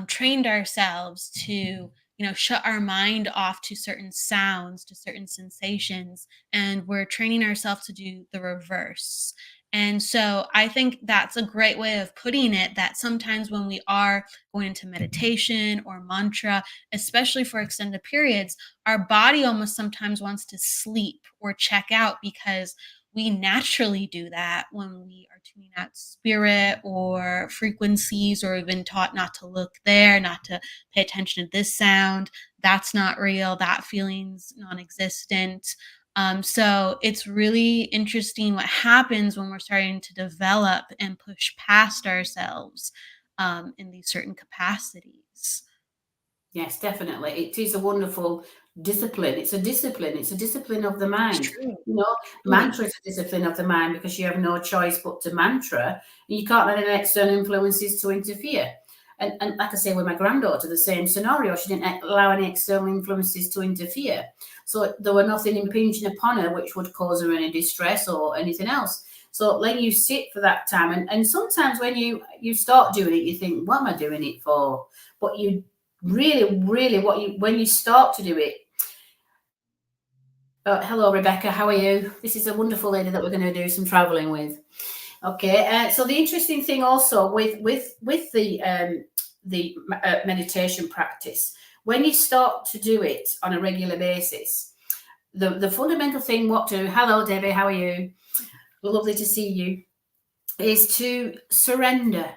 trained ourselves to, shut our mind off to certain sounds, to certain sensations, and we're training ourselves to do the reverse. And so I think that's a great way of putting it, that sometimes when we are going into meditation or mantra, especially for extended periods, our body almost sometimes wants to sleep or check out, because we naturally do that when we are tuning out spirit or frequencies, or we've been taught not to look there, not to pay attention to this sound. That's not real. That feeling's non-existent. So it's really interesting what happens when we're starting to develop and push past ourselves in these certain capacities. Yes, definitely. It is a wonderful discipline. It's a discipline. It's a discipline of the mind. True. Mantra is a discipline of the mind, because you have no choice but to mantra, and you can't let any external influences to interfere. And like I say, with my granddaughter, the same scenario. She didn't allow any external influences to interfere. So there were nothing impinging upon her which would cause her any distress or anything else. So let you sit for that time. And sometimes when you start doing it, you think, what am I doing it for? But you really, when you start to do it. Hello, Rebecca. How are you? This is a wonderful lady that we're going to do some traveling with. Okay. So the interesting thing also with the meditation practice, when you start to do it on a regular basis, the fundamental thing, hello, Debbie. How are you? Lovely to see you. Is to surrender.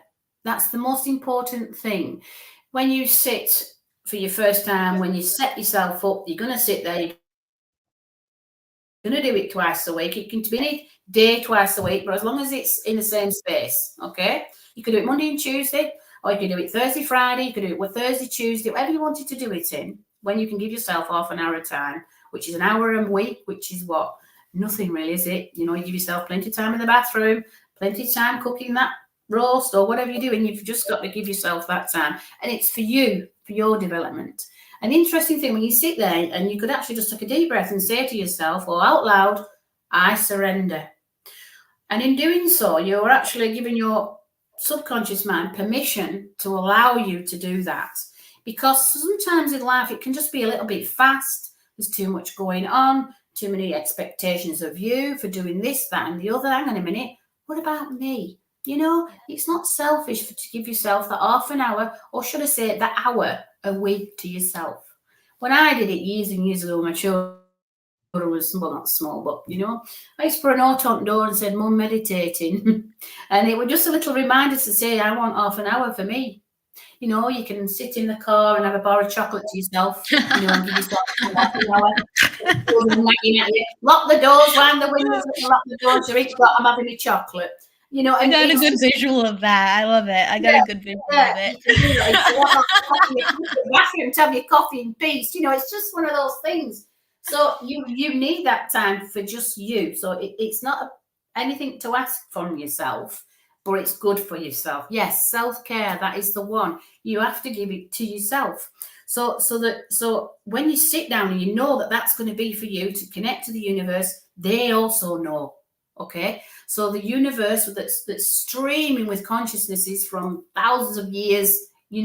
That's the most important thing. When you sit for your first time, when you set yourself up, you're going to sit there. You're going to do it twice a week. It can be any day twice a week, but as long as it's in the same space, okay? You could do it Monday and Tuesday, or you could do it Thursday, Friday. You could do it with Thursday, Tuesday, whatever you wanted to do it in, when you can give yourself half an hour of time, which is an hour a week, which is what? Nothing really, is it? You give yourself plenty of time in the bathroom, plenty of time cooking that roast or whatever you do, and you've just got to give yourself that time, and it's for you, for your development. An interesting thing, when you sit there, and you could actually just take a deep breath and say to yourself or out loud, I surrender. And in doing so, you're actually giving your subconscious mind permission to allow you to do that, because sometimes in life it can just be a little bit fast. There's too much going on, too many expectations of you for doing this, that, and the other. Hang on a minute, what about me? It's not selfish to give yourself that half an hour, or should I say that hour a week to yourself. When I did it years and years ago, my children was, well, not small, but I used to put a note on the door and said, Mum meditating. And it was just a little reminder to say, I want half an hour for me. You can sit in the car and have a bar of chocolate to yourself, and give yourself half an hour. Lock the doors, wind the windows, lock the doors, I'm having my chocolate. I got a good visual of that. I love it. I got a good visual of it. Bathroom to have your coffee in peace. It's just one of those things. So you need that time for just you. So it's not anything to ask from yourself, but it's good for yourself. Yes, self-care, that is the one. You have to give it to yourself. So when you sit down and you know that that's going to be for you to connect to the universe, they also know. Okay, so the universe that's streaming with consciousnesses from thousands of years,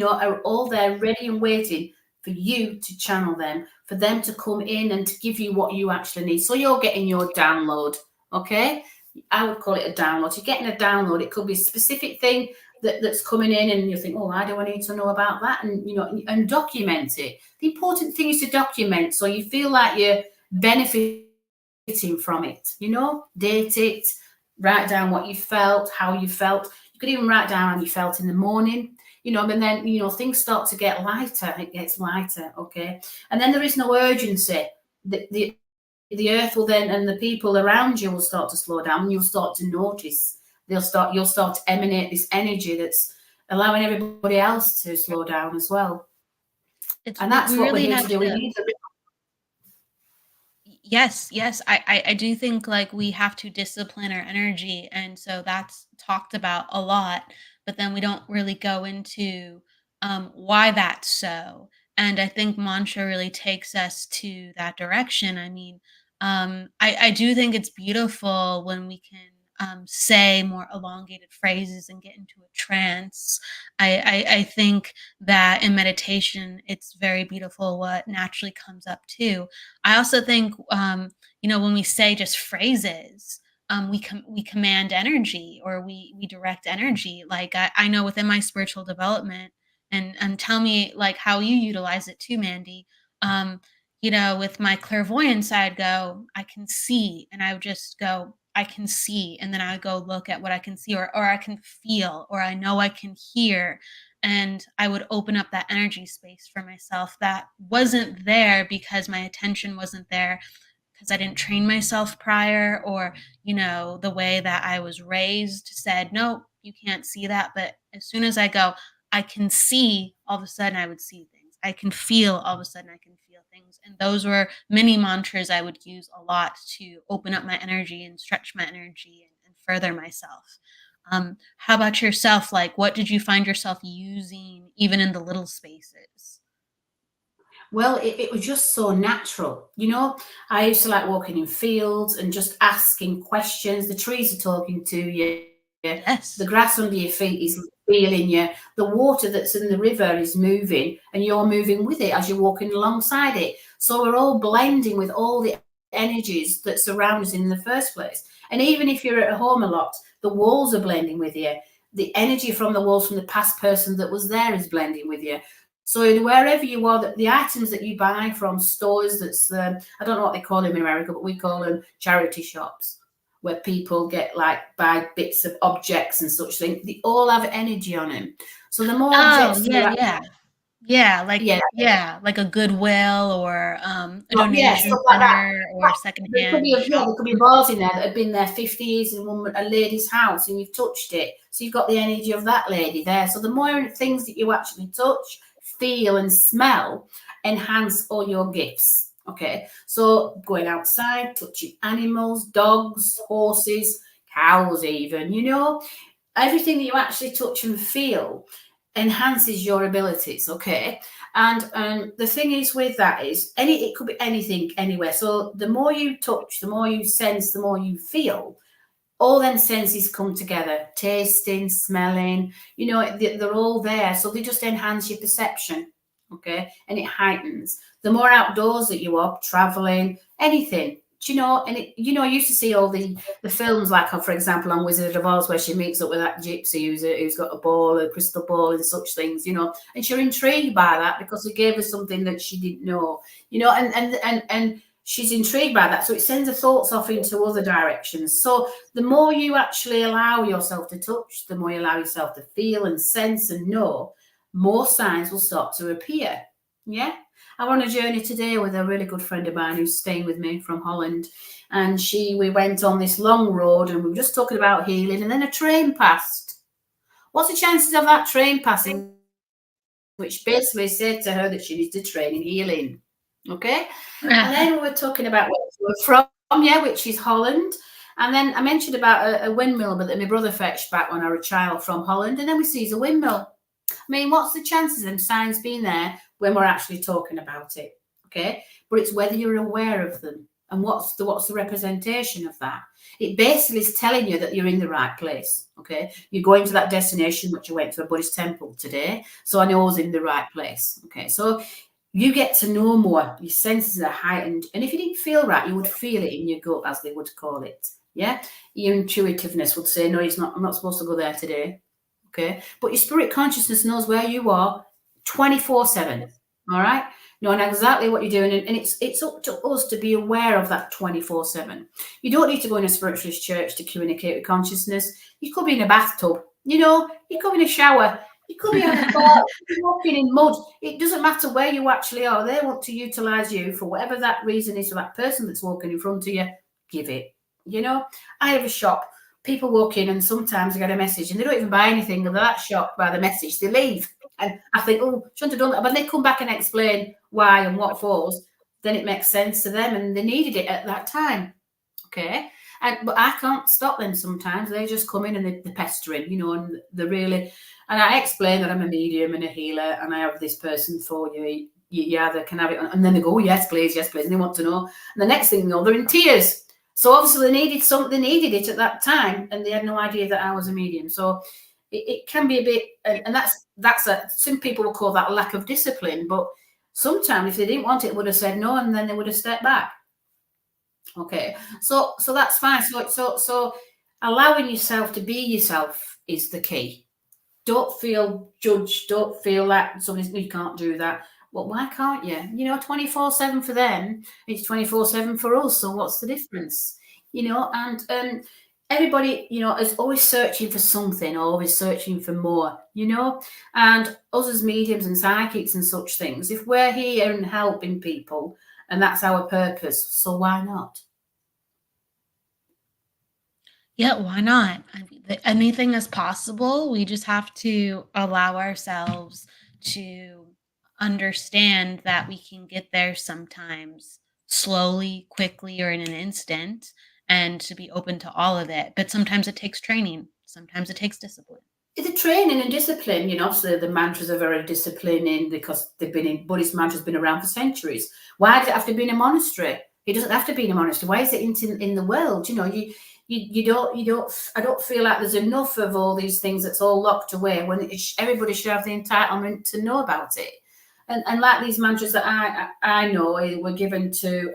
are all there ready and waiting for you to channel them, for them to come in and to give you what you actually need. So you're getting your download. Okay, I would call it a download. You're getting a download. It could be a specific thing that's coming in, and you think, oh, I don't need to know about that, and and document it. The important thing is to document, so you feel like you're benefiting from it. Date it, write down what you felt, how you felt. You could even write down how you felt in the morning, and then things start to get lighter. It gets lighter. Okay, and then there is no urgency. The earth will then, and the people around you will start to slow down, and you'll start to notice. You'll start to emanate this energy that's allowing everybody else to slow down as well. And that's what we're here to do. We need to. Yes. I do think like we have to discipline our energy. And so that's talked about a lot, but then we don't really go into why that's so. And I think mantra really takes us to that direction. I mean, I do think it's beautiful when we can say more elongated phrases and get into a trance. I think that in meditation, it's very beautiful what naturally comes up too. I also think, when we say just phrases, we command energy, or we direct energy. Like I know within my spiritual development, and tell me like how you utilize it too, Mandy. With my clairvoyance, I'd go, I can see, and I would just go, I can see, and then I would go look at what I can see, or I can feel, or I know I can hear, and I would open up that energy space for myself that wasn't there because my attention wasn't there, because I didn't train myself prior, or the way that I was raised said, no, you can't see that. But as soon as I go, I can see, all of a sudden I would see things. I can feel, all of a sudden I can feel things. And those were mini mantras I would use a lot to open up my energy and stretch my energy and further myself. How about yourself? Like, what did you find yourself using even in the little spaces? Well, it was just so natural. I used to like walking in fields and just asking questions. The trees are talking to you. Yes. The grass under your feet is feeling you. The water that's in the river is moving, and you're moving with it as you're walking alongside it. So we're all blending with all the energies that surround us in the first place. And even if you're at home a lot, the walls are blending with you. The energy from the walls from the past person that was there is blending with you. So wherever you are, the items that you buy from stores, I don't know what they call them in America, but we call them charity shops, where people get buy bits of objects and such things. They all have energy on them. So the more objects, like a Goodwill, or a donation center, or secondhand there could be balls in there that have been there 50 years in a lady's house, and you've touched it, so you've got the energy of that lady there. So the more things that you actually touch, feel, and smell enhance all your gifts. Okay, so going outside, touching animals, dogs, horses, cows, even, everything that you actually touch and feel enhances your abilities. Okay, and the thing is with that is it could be anything, anywhere. So the more you touch, the more you sense, the more you feel. All them senses come together: tasting, smelling, they're all there. So they just enhance your perception, okay? And it heightens. The more outdoors that you are, traveling, anything, and I used to see all the films, like, for example, on Wizard of Oz, where she meets up with that gypsy who's got a crystal ball and such things, and she's intrigued by that because it gave her something that she didn't know, and she's intrigued by that. So it sends her thoughts off into other directions. So the more you actually allow yourself to touch, the more you allow yourself to feel and sense and know, more signs will start to appear. Yeah. I'm on a journey today with a really good friend of mine who's staying with me from Holland. And we went on this long road, and we were just talking about healing, and then a train passed. What's the chances of that train passing? Which basically said to her that she needs to train in healing. Okay. And then we were talking about where we're from, which is Holland. And then I mentioned about a windmill that my brother fetched back when I was a child from Holland. And then we see a windmill. I mean, what's the chances of them signs being there when we're actually talking about it? Okay. But it's whether you're aware of them and what's the representation of that. It basically is telling you that you're in the right place. Okay. You're going to that destination, which you went to a Buddhist temple today. So I know I was in the right place. Okay. So you get to know more. Your senses are heightened. And if you didn't feel right, you would feel it in your gut, as they would call it. Yeah. Your intuitiveness would say, no, I'm not supposed to go there today. Okay. But your spirit consciousness knows where you are 24/7. All right. Knowing exactly what you're doing. And it's up to us to be aware of that 24/7. You don't need to go in a spiritualist church to communicate with consciousness. You could be in a bathtub. You could be in a shower. You could be on a bar, walking in mud. It doesn't matter where you actually are. They want to utilize you for whatever that reason is for that person that's walking in front of you. Give it. I have a shop. People walk in, and sometimes I get a message and they don't even buy anything. And they're that shocked by the message, they leave. And I think, oh, shouldn't have done that. But they come back and explain why and what for. Then it makes sense to them, and they needed it at that time. Okay. But I can't stop them sometimes. They just come in and they're pestering, and they're really. And I explain that I'm a medium and a healer, and I have this person for you. You either can have it, and then they go, oh, yes, please, and they want to know. And the next thing you know, they're in tears. So obviously they needed it at that time, and they had no idea that I was a medium. So it can be a bit, and some people will call that lack of discipline, but sometimes if they didn't want it, would have said no, and then they would have stepped back. Okay, so that's fine. So allowing yourself to be yourself is the key. Don't feel judged. Don't feel that you can't do that. Well, why can't you? 24/7 for them, it's 24/7 for us. So what's the difference? And everybody, is always searching for something, always searching for more, and us as mediums and psychics and such things, if we're here and helping people, and that's our purpose, so why not? Yeah, why not? I mean, anything is possible. We just have to allow ourselves to understand that we can get there sometimes slowly, quickly, or in an instant, and to be open to all of it. But sometimes it takes training. Sometimes it takes discipline. It's a training and discipline, so the mantras are very disciplining because Buddhist mantras been around for centuries. Why does it have to be in a monastery? It doesn't have to be in a monastery. Why is it in the world? I don't feel like there's enough of all these things that's all locked away when everybody should have the entitlement to know about it. And like these mantras that I know were given to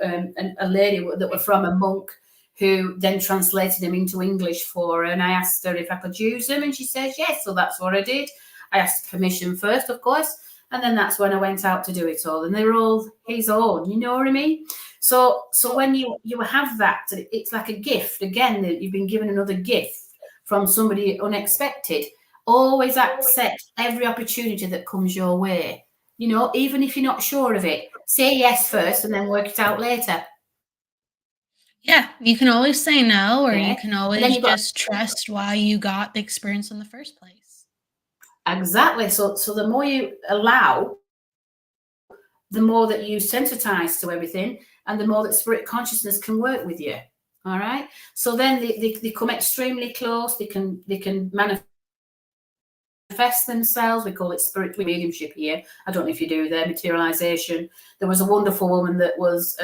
a lady that were from a monk, who then translated them into English for her. And I asked her if I could use them, and she said yes. So that's what I did. I asked permission first, of course, and then that's when I went out to do it all. And they were all his own, you know what I mean? So when you have that, it's like a gift. Again, that you've been given another gift from somebody unexpected. Always accept every opportunity that comes your way. Even if you're not sure of it, say yes first and then work it out later. Yeah, you can always say no, or you can always just trust why you got the experience in the first place. Exactly. So the more you allow, the more that you sensitize to everything, and the more that spirit consciousness can work with you. All right. So then they come extremely close. They can manifest themselves. We call it spiritual mediumship here. I don't know if you do there, materialization. There was a wonderful woman that was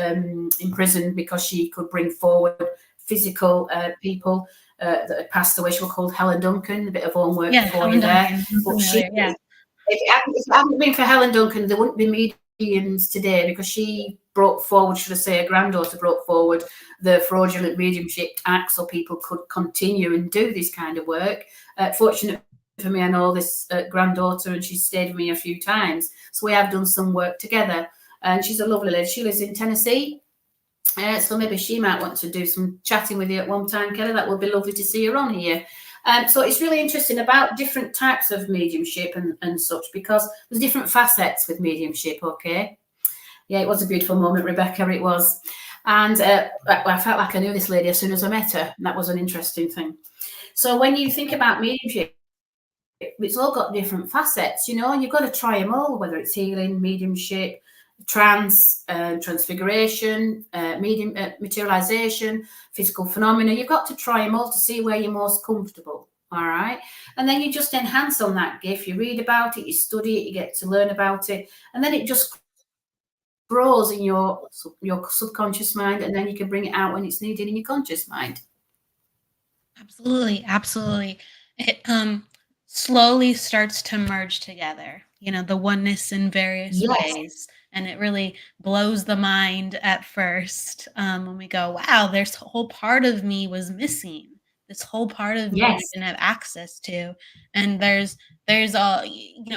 imprisoned because she could bring forward physical people that had passed away. She was called Helen Duncan. A bit of homework for you there. But if it hadn't been for Helen Duncan, there wouldn't be mediums today, because she brought forward, should I say, her granddaughter brought forward the fraudulent mediumship act so people could continue and do this kind of work. Fortunate for me, I know this granddaughter, and she's stayed with me a few times. So we have done some work together, and she's a lovely lady. She lives in Tennessee. So maybe she might want to do some chatting with you at one time, Kelly. That would be lovely to see her on here. So it's really interesting about different types of mediumship and such, because there's different facets with mediumship, okay? Yeah, it was a beautiful moment, Rebecca, it was. And I felt like I knew this lady as soon as I met her, and that was an interesting thing. So when you think about mediumship, it's all got different facets, and you've got to try them all, whether it's healing, mediumship, transfiguration, materialization, physical phenomena. You've got to try them all to see where you're most comfortable. All right. And then you just enhance on that gift. You read about it, you study it, you get to learn about it, and then it just grows in your subconscious mind, and then you can bring it out when it's needed in your conscious mind. Absolutely. It slowly starts to merge together, the oneness in various ways. And it really blows the mind at first when we go, wow, there's a whole part of me was missing. This whole part of me I didn't have access to. And there's all,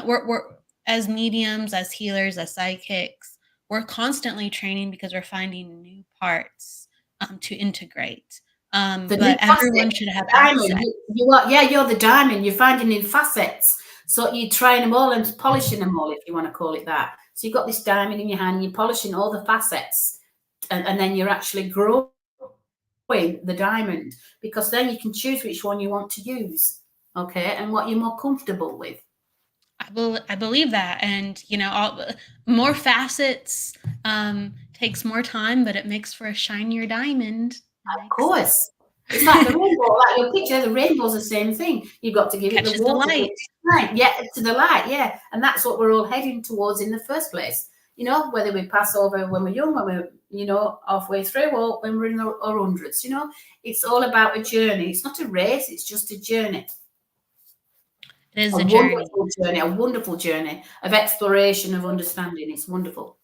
we're as mediums, as healers, as psychics, we're constantly training because we're finding new parts to integrate. But everyone should have access. You're the diamond. You're finding new facets. So you're trying them all and polishing them all, if you want to call it that. So you've got this diamond in your hand, and you're polishing all the facets, and then you're actually growing the diamond, because then you can choose which one you want to use, okay, and what you're more comfortable with. I believe that, and more facets takes more time, but it makes for a shinier diamond. Of course. It's like the rainbow, like your picture, the rainbow's the same thing. You've got to give it the water. Light. Yeah, to the light, yeah. And that's what we're all heading towards in the first place. You know, whether we pass over when we're young, when we're, you know, halfway through, or when we're in our hundreds. You know, it's all about a journey. It's not a race, it's just a journey. It is A a journey. wonderful journey, a wonderful journey of exploration, of understanding. It's wonderful.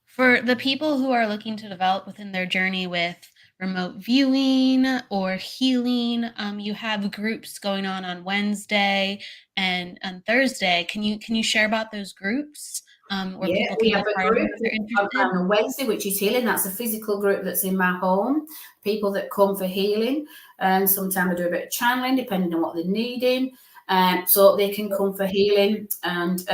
For the people who are looking to develop within their journey with remote viewing or healing, you have groups going on Wednesday and on Thursday. Can you share about those groups where Yeah, people we can have be a part of group if they're on interested? Wednesday, which is healing. That's a physical group that's in my home. People that come for healing, and sometimes I do a bit of channeling, depending on what they're needing. So they can come for healing, and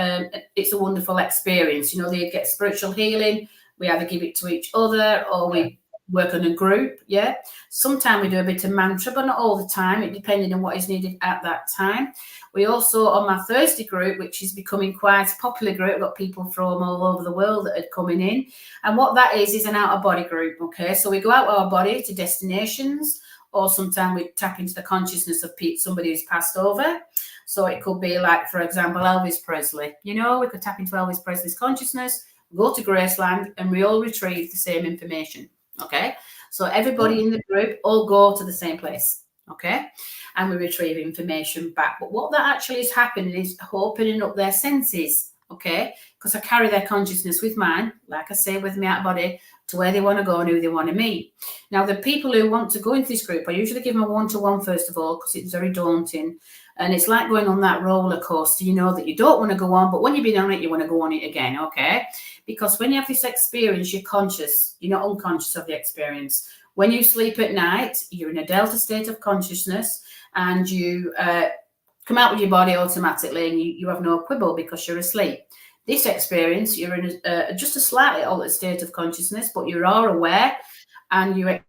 it's a wonderful experience. You know, they get spiritual healing. We either give it to each other, or we work on a group. Yeah. Sometimes we do a bit of mantra, but not all the time. It depending on what is needed at that time. We also, on my Thursday group, which is becoming quite a popular group, got people from all over the world that are coming in. And what that is an out-of-body group, okay? So we go out of our body to destinations, or sometimes we tap into the consciousness of somebody who's passed over. So it could be like, for example, Elvis Presley. You know, we could tap into Elvis Presley's consciousness, go to Graceland, and we all retrieve the same information, okay? So everybody in the group all go to the same place, okay? And we retrieve information back. But what that actually is happening is opening up their senses, okay? Because I carry their consciousness with mine, like I say, with me out of body, to where they want to go and who they want to meet. Now, the people who want to go into this group, I usually give them a one-to-one first of all, because it's very daunting. And it's like going on that roller coaster, you know, that you don't want to go on, but when you've been on it, you want to go on it again, okay? Because when you have this experience, you're conscious, you're not unconscious of the experience. When you sleep at night, you're in a delta state of consciousness, and you come out with your body automatically, and you have no quibble because you're asleep. This experience, you're in just a slightly altered state of consciousness, but you are aware, and you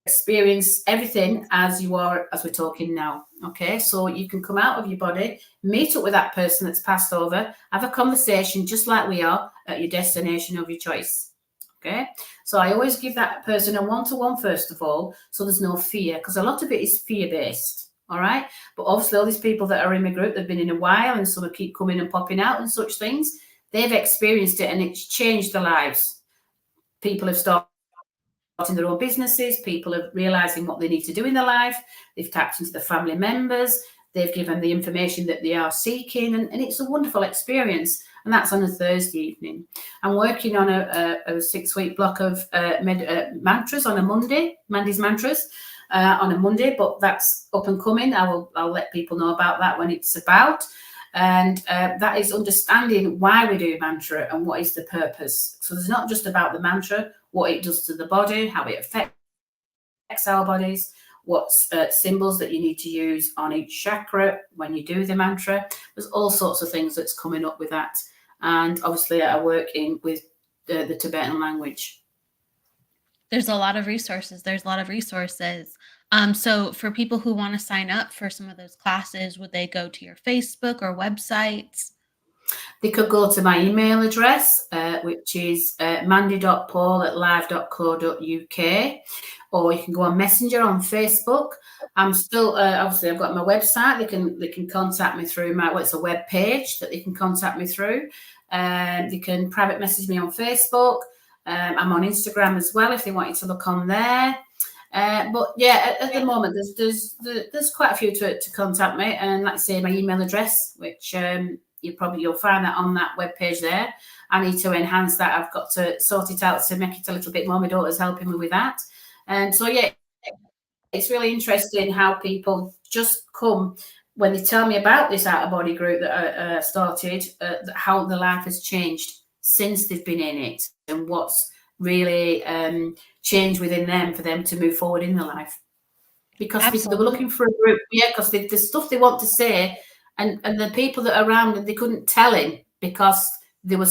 experience everything as you are, as we're talking now, okay? So you can come out of your body, meet up with that person that's passed over, have a conversation just like we are at your destination of your choice. Okay, so I always give that person a one-to-one first of all, so there's no fear, because a lot of it is fear-based, all right? But obviously all these people that are in my group, they've been in a while, and some keep coming and popping out and such things, they've experienced it, and it's changed their lives. People have started their own businesses, people are realizing what they need to do in their life, they've tapped into the family members, they've given the information that they are seeking, and it's a wonderful experience. And that's on a Thursday evening. I'm working on a 6-week block of mantras on a Monday, Mandy's mantras on a Monday, but that's up and coming. I'll let people know about that when it's about. And that is understanding why we do mantra and what is the purpose. So it's not just about the mantra, what it does to the body, how it affects our bodies, what symbols that you need to use on each chakra when you do the mantra. There's all sorts of things that's coming up with that. And obviously I work with the Tibetan language. There's a lot of resources. So for people who want to sign up for some of those classes, would they go to your Facebook or websites? They could go to my email address, which is mandy.paul@live.co.uk, or you can go on Messenger on Facebook. I'm still obviously I've got my website. They can contact me through it's a web page that they can contact me through. They can private message me on Facebook. I'm on Instagram as well if they want you to look on there. But yeah, at the moment there's quite a few to contact me, and like I say, my email address, which you'll find that on that webpage there. I need to enhance that. I've got to sort it out to make it a little bit more. My daughter's helping me with that. And so, yeah, it's really interesting how people just come when they tell me about this out-of-body group that I started, how the life has changed since they've been in it, and what's really changed within them for them to move forward in their life. Because they were looking for a group, because the stuff they want to say, and the people that are around them, they couldn't tell him, because they're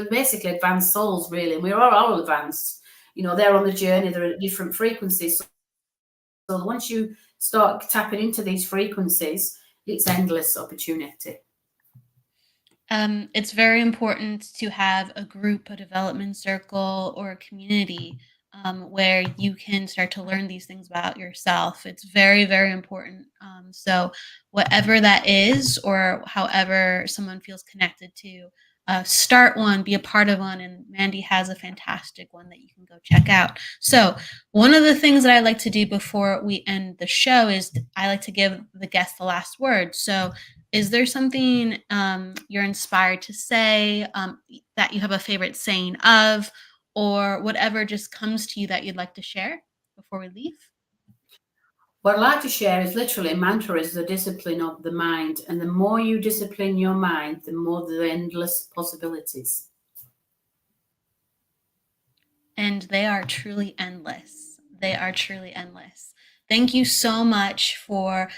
basically advanced souls, really, and we're all advanced. They're on the journey, they're at different frequencies. So once you start tapping into these frequencies, it's endless opportunity. It's very important to have a group, a development circle, or a community where you can start to learn these things about yourself. It's very, very important. So whatever that is, or however someone feels connected to start one, be a part of one, and Mandy has a fantastic one that you can go check out. So one of the things that I like to do before we end the show is I like to give the guest the last word. So is there something you're inspired to say, that you have a favorite saying of, or whatever just comes to you that you'd like to share before we leave? What I'd like to share is literally mantra is the discipline of the mind. And the more you discipline your mind, the more the endless possibilities. And they are truly endless. They are truly endless. Thank you so much for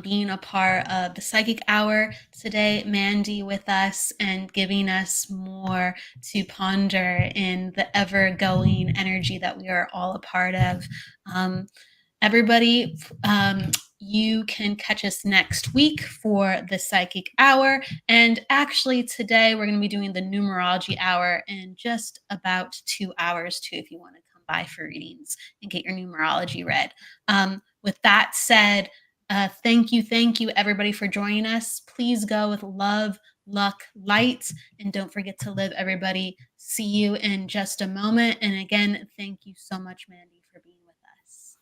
being a part of the Psychic Hour today, Mandy, with us and giving us more to ponder in the ever-going energy that we are all a part of. Everybody, you can catch us next week for the Psychic Hour. And actually, today we're going to be doing the Numerology Hour in just about 2 hours, too, if you want to come by for readings and get your numerology read. With that said, thank you, everybody, for joining us. Please go with love, luck, light, and don't forget to live, everybody. See you in just a moment. And again, thank you so much, Mandy, for being with us.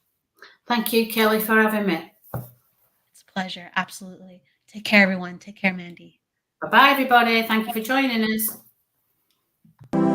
Thank you, Kelly, for having me. It's a pleasure. Absolutely. Take care, everyone. Take care, Mandy. Bye-bye, everybody. Thank you for joining us.